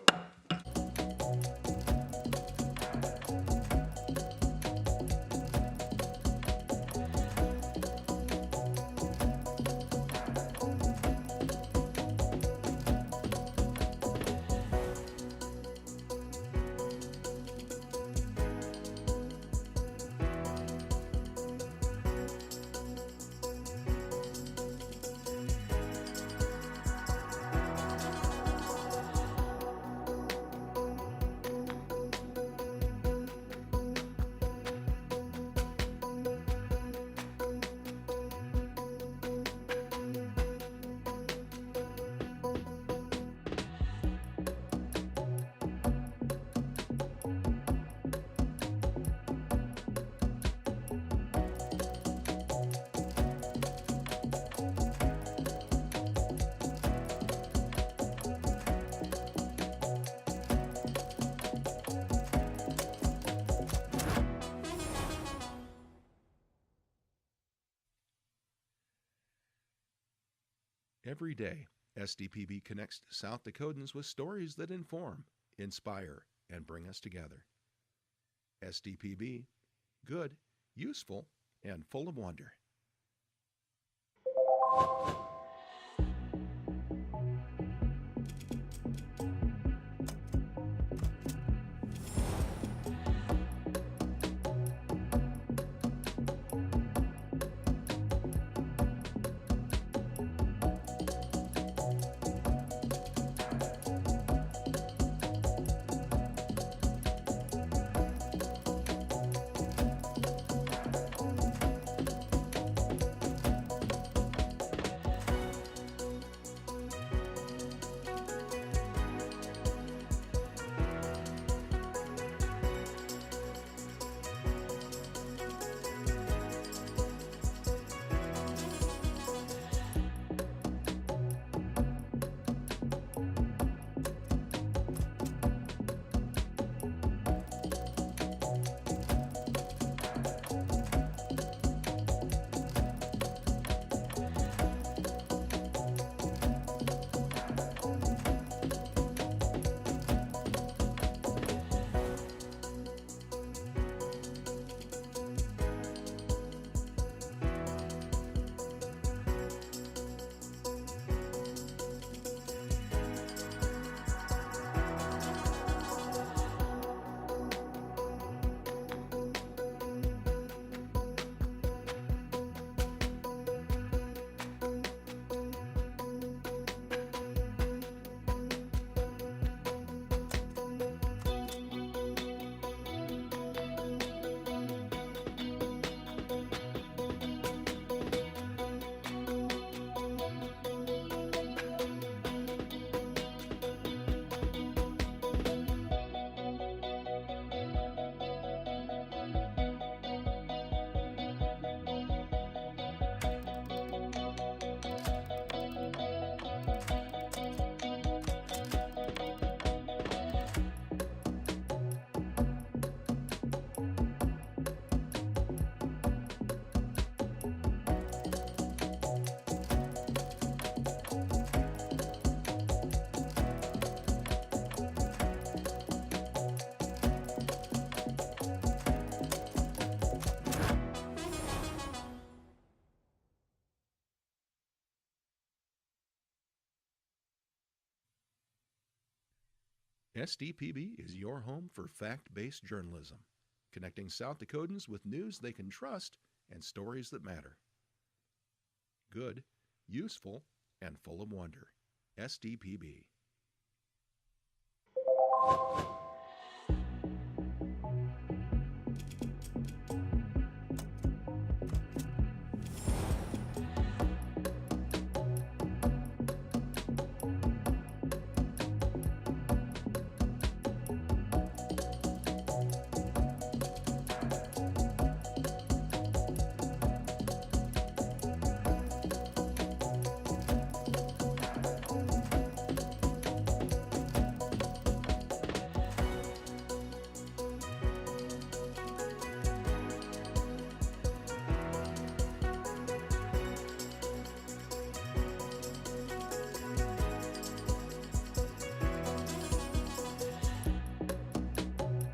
Every day, SDPB connects South Dakotans with stories that inform, inspire, and bring us together. SDPB, good, useful, and full of wonder. SDPB is your home for fact-based journalism, connecting South Dakotans with news they can trust and stories that matter. Good, useful, and full of wonder. SDPB.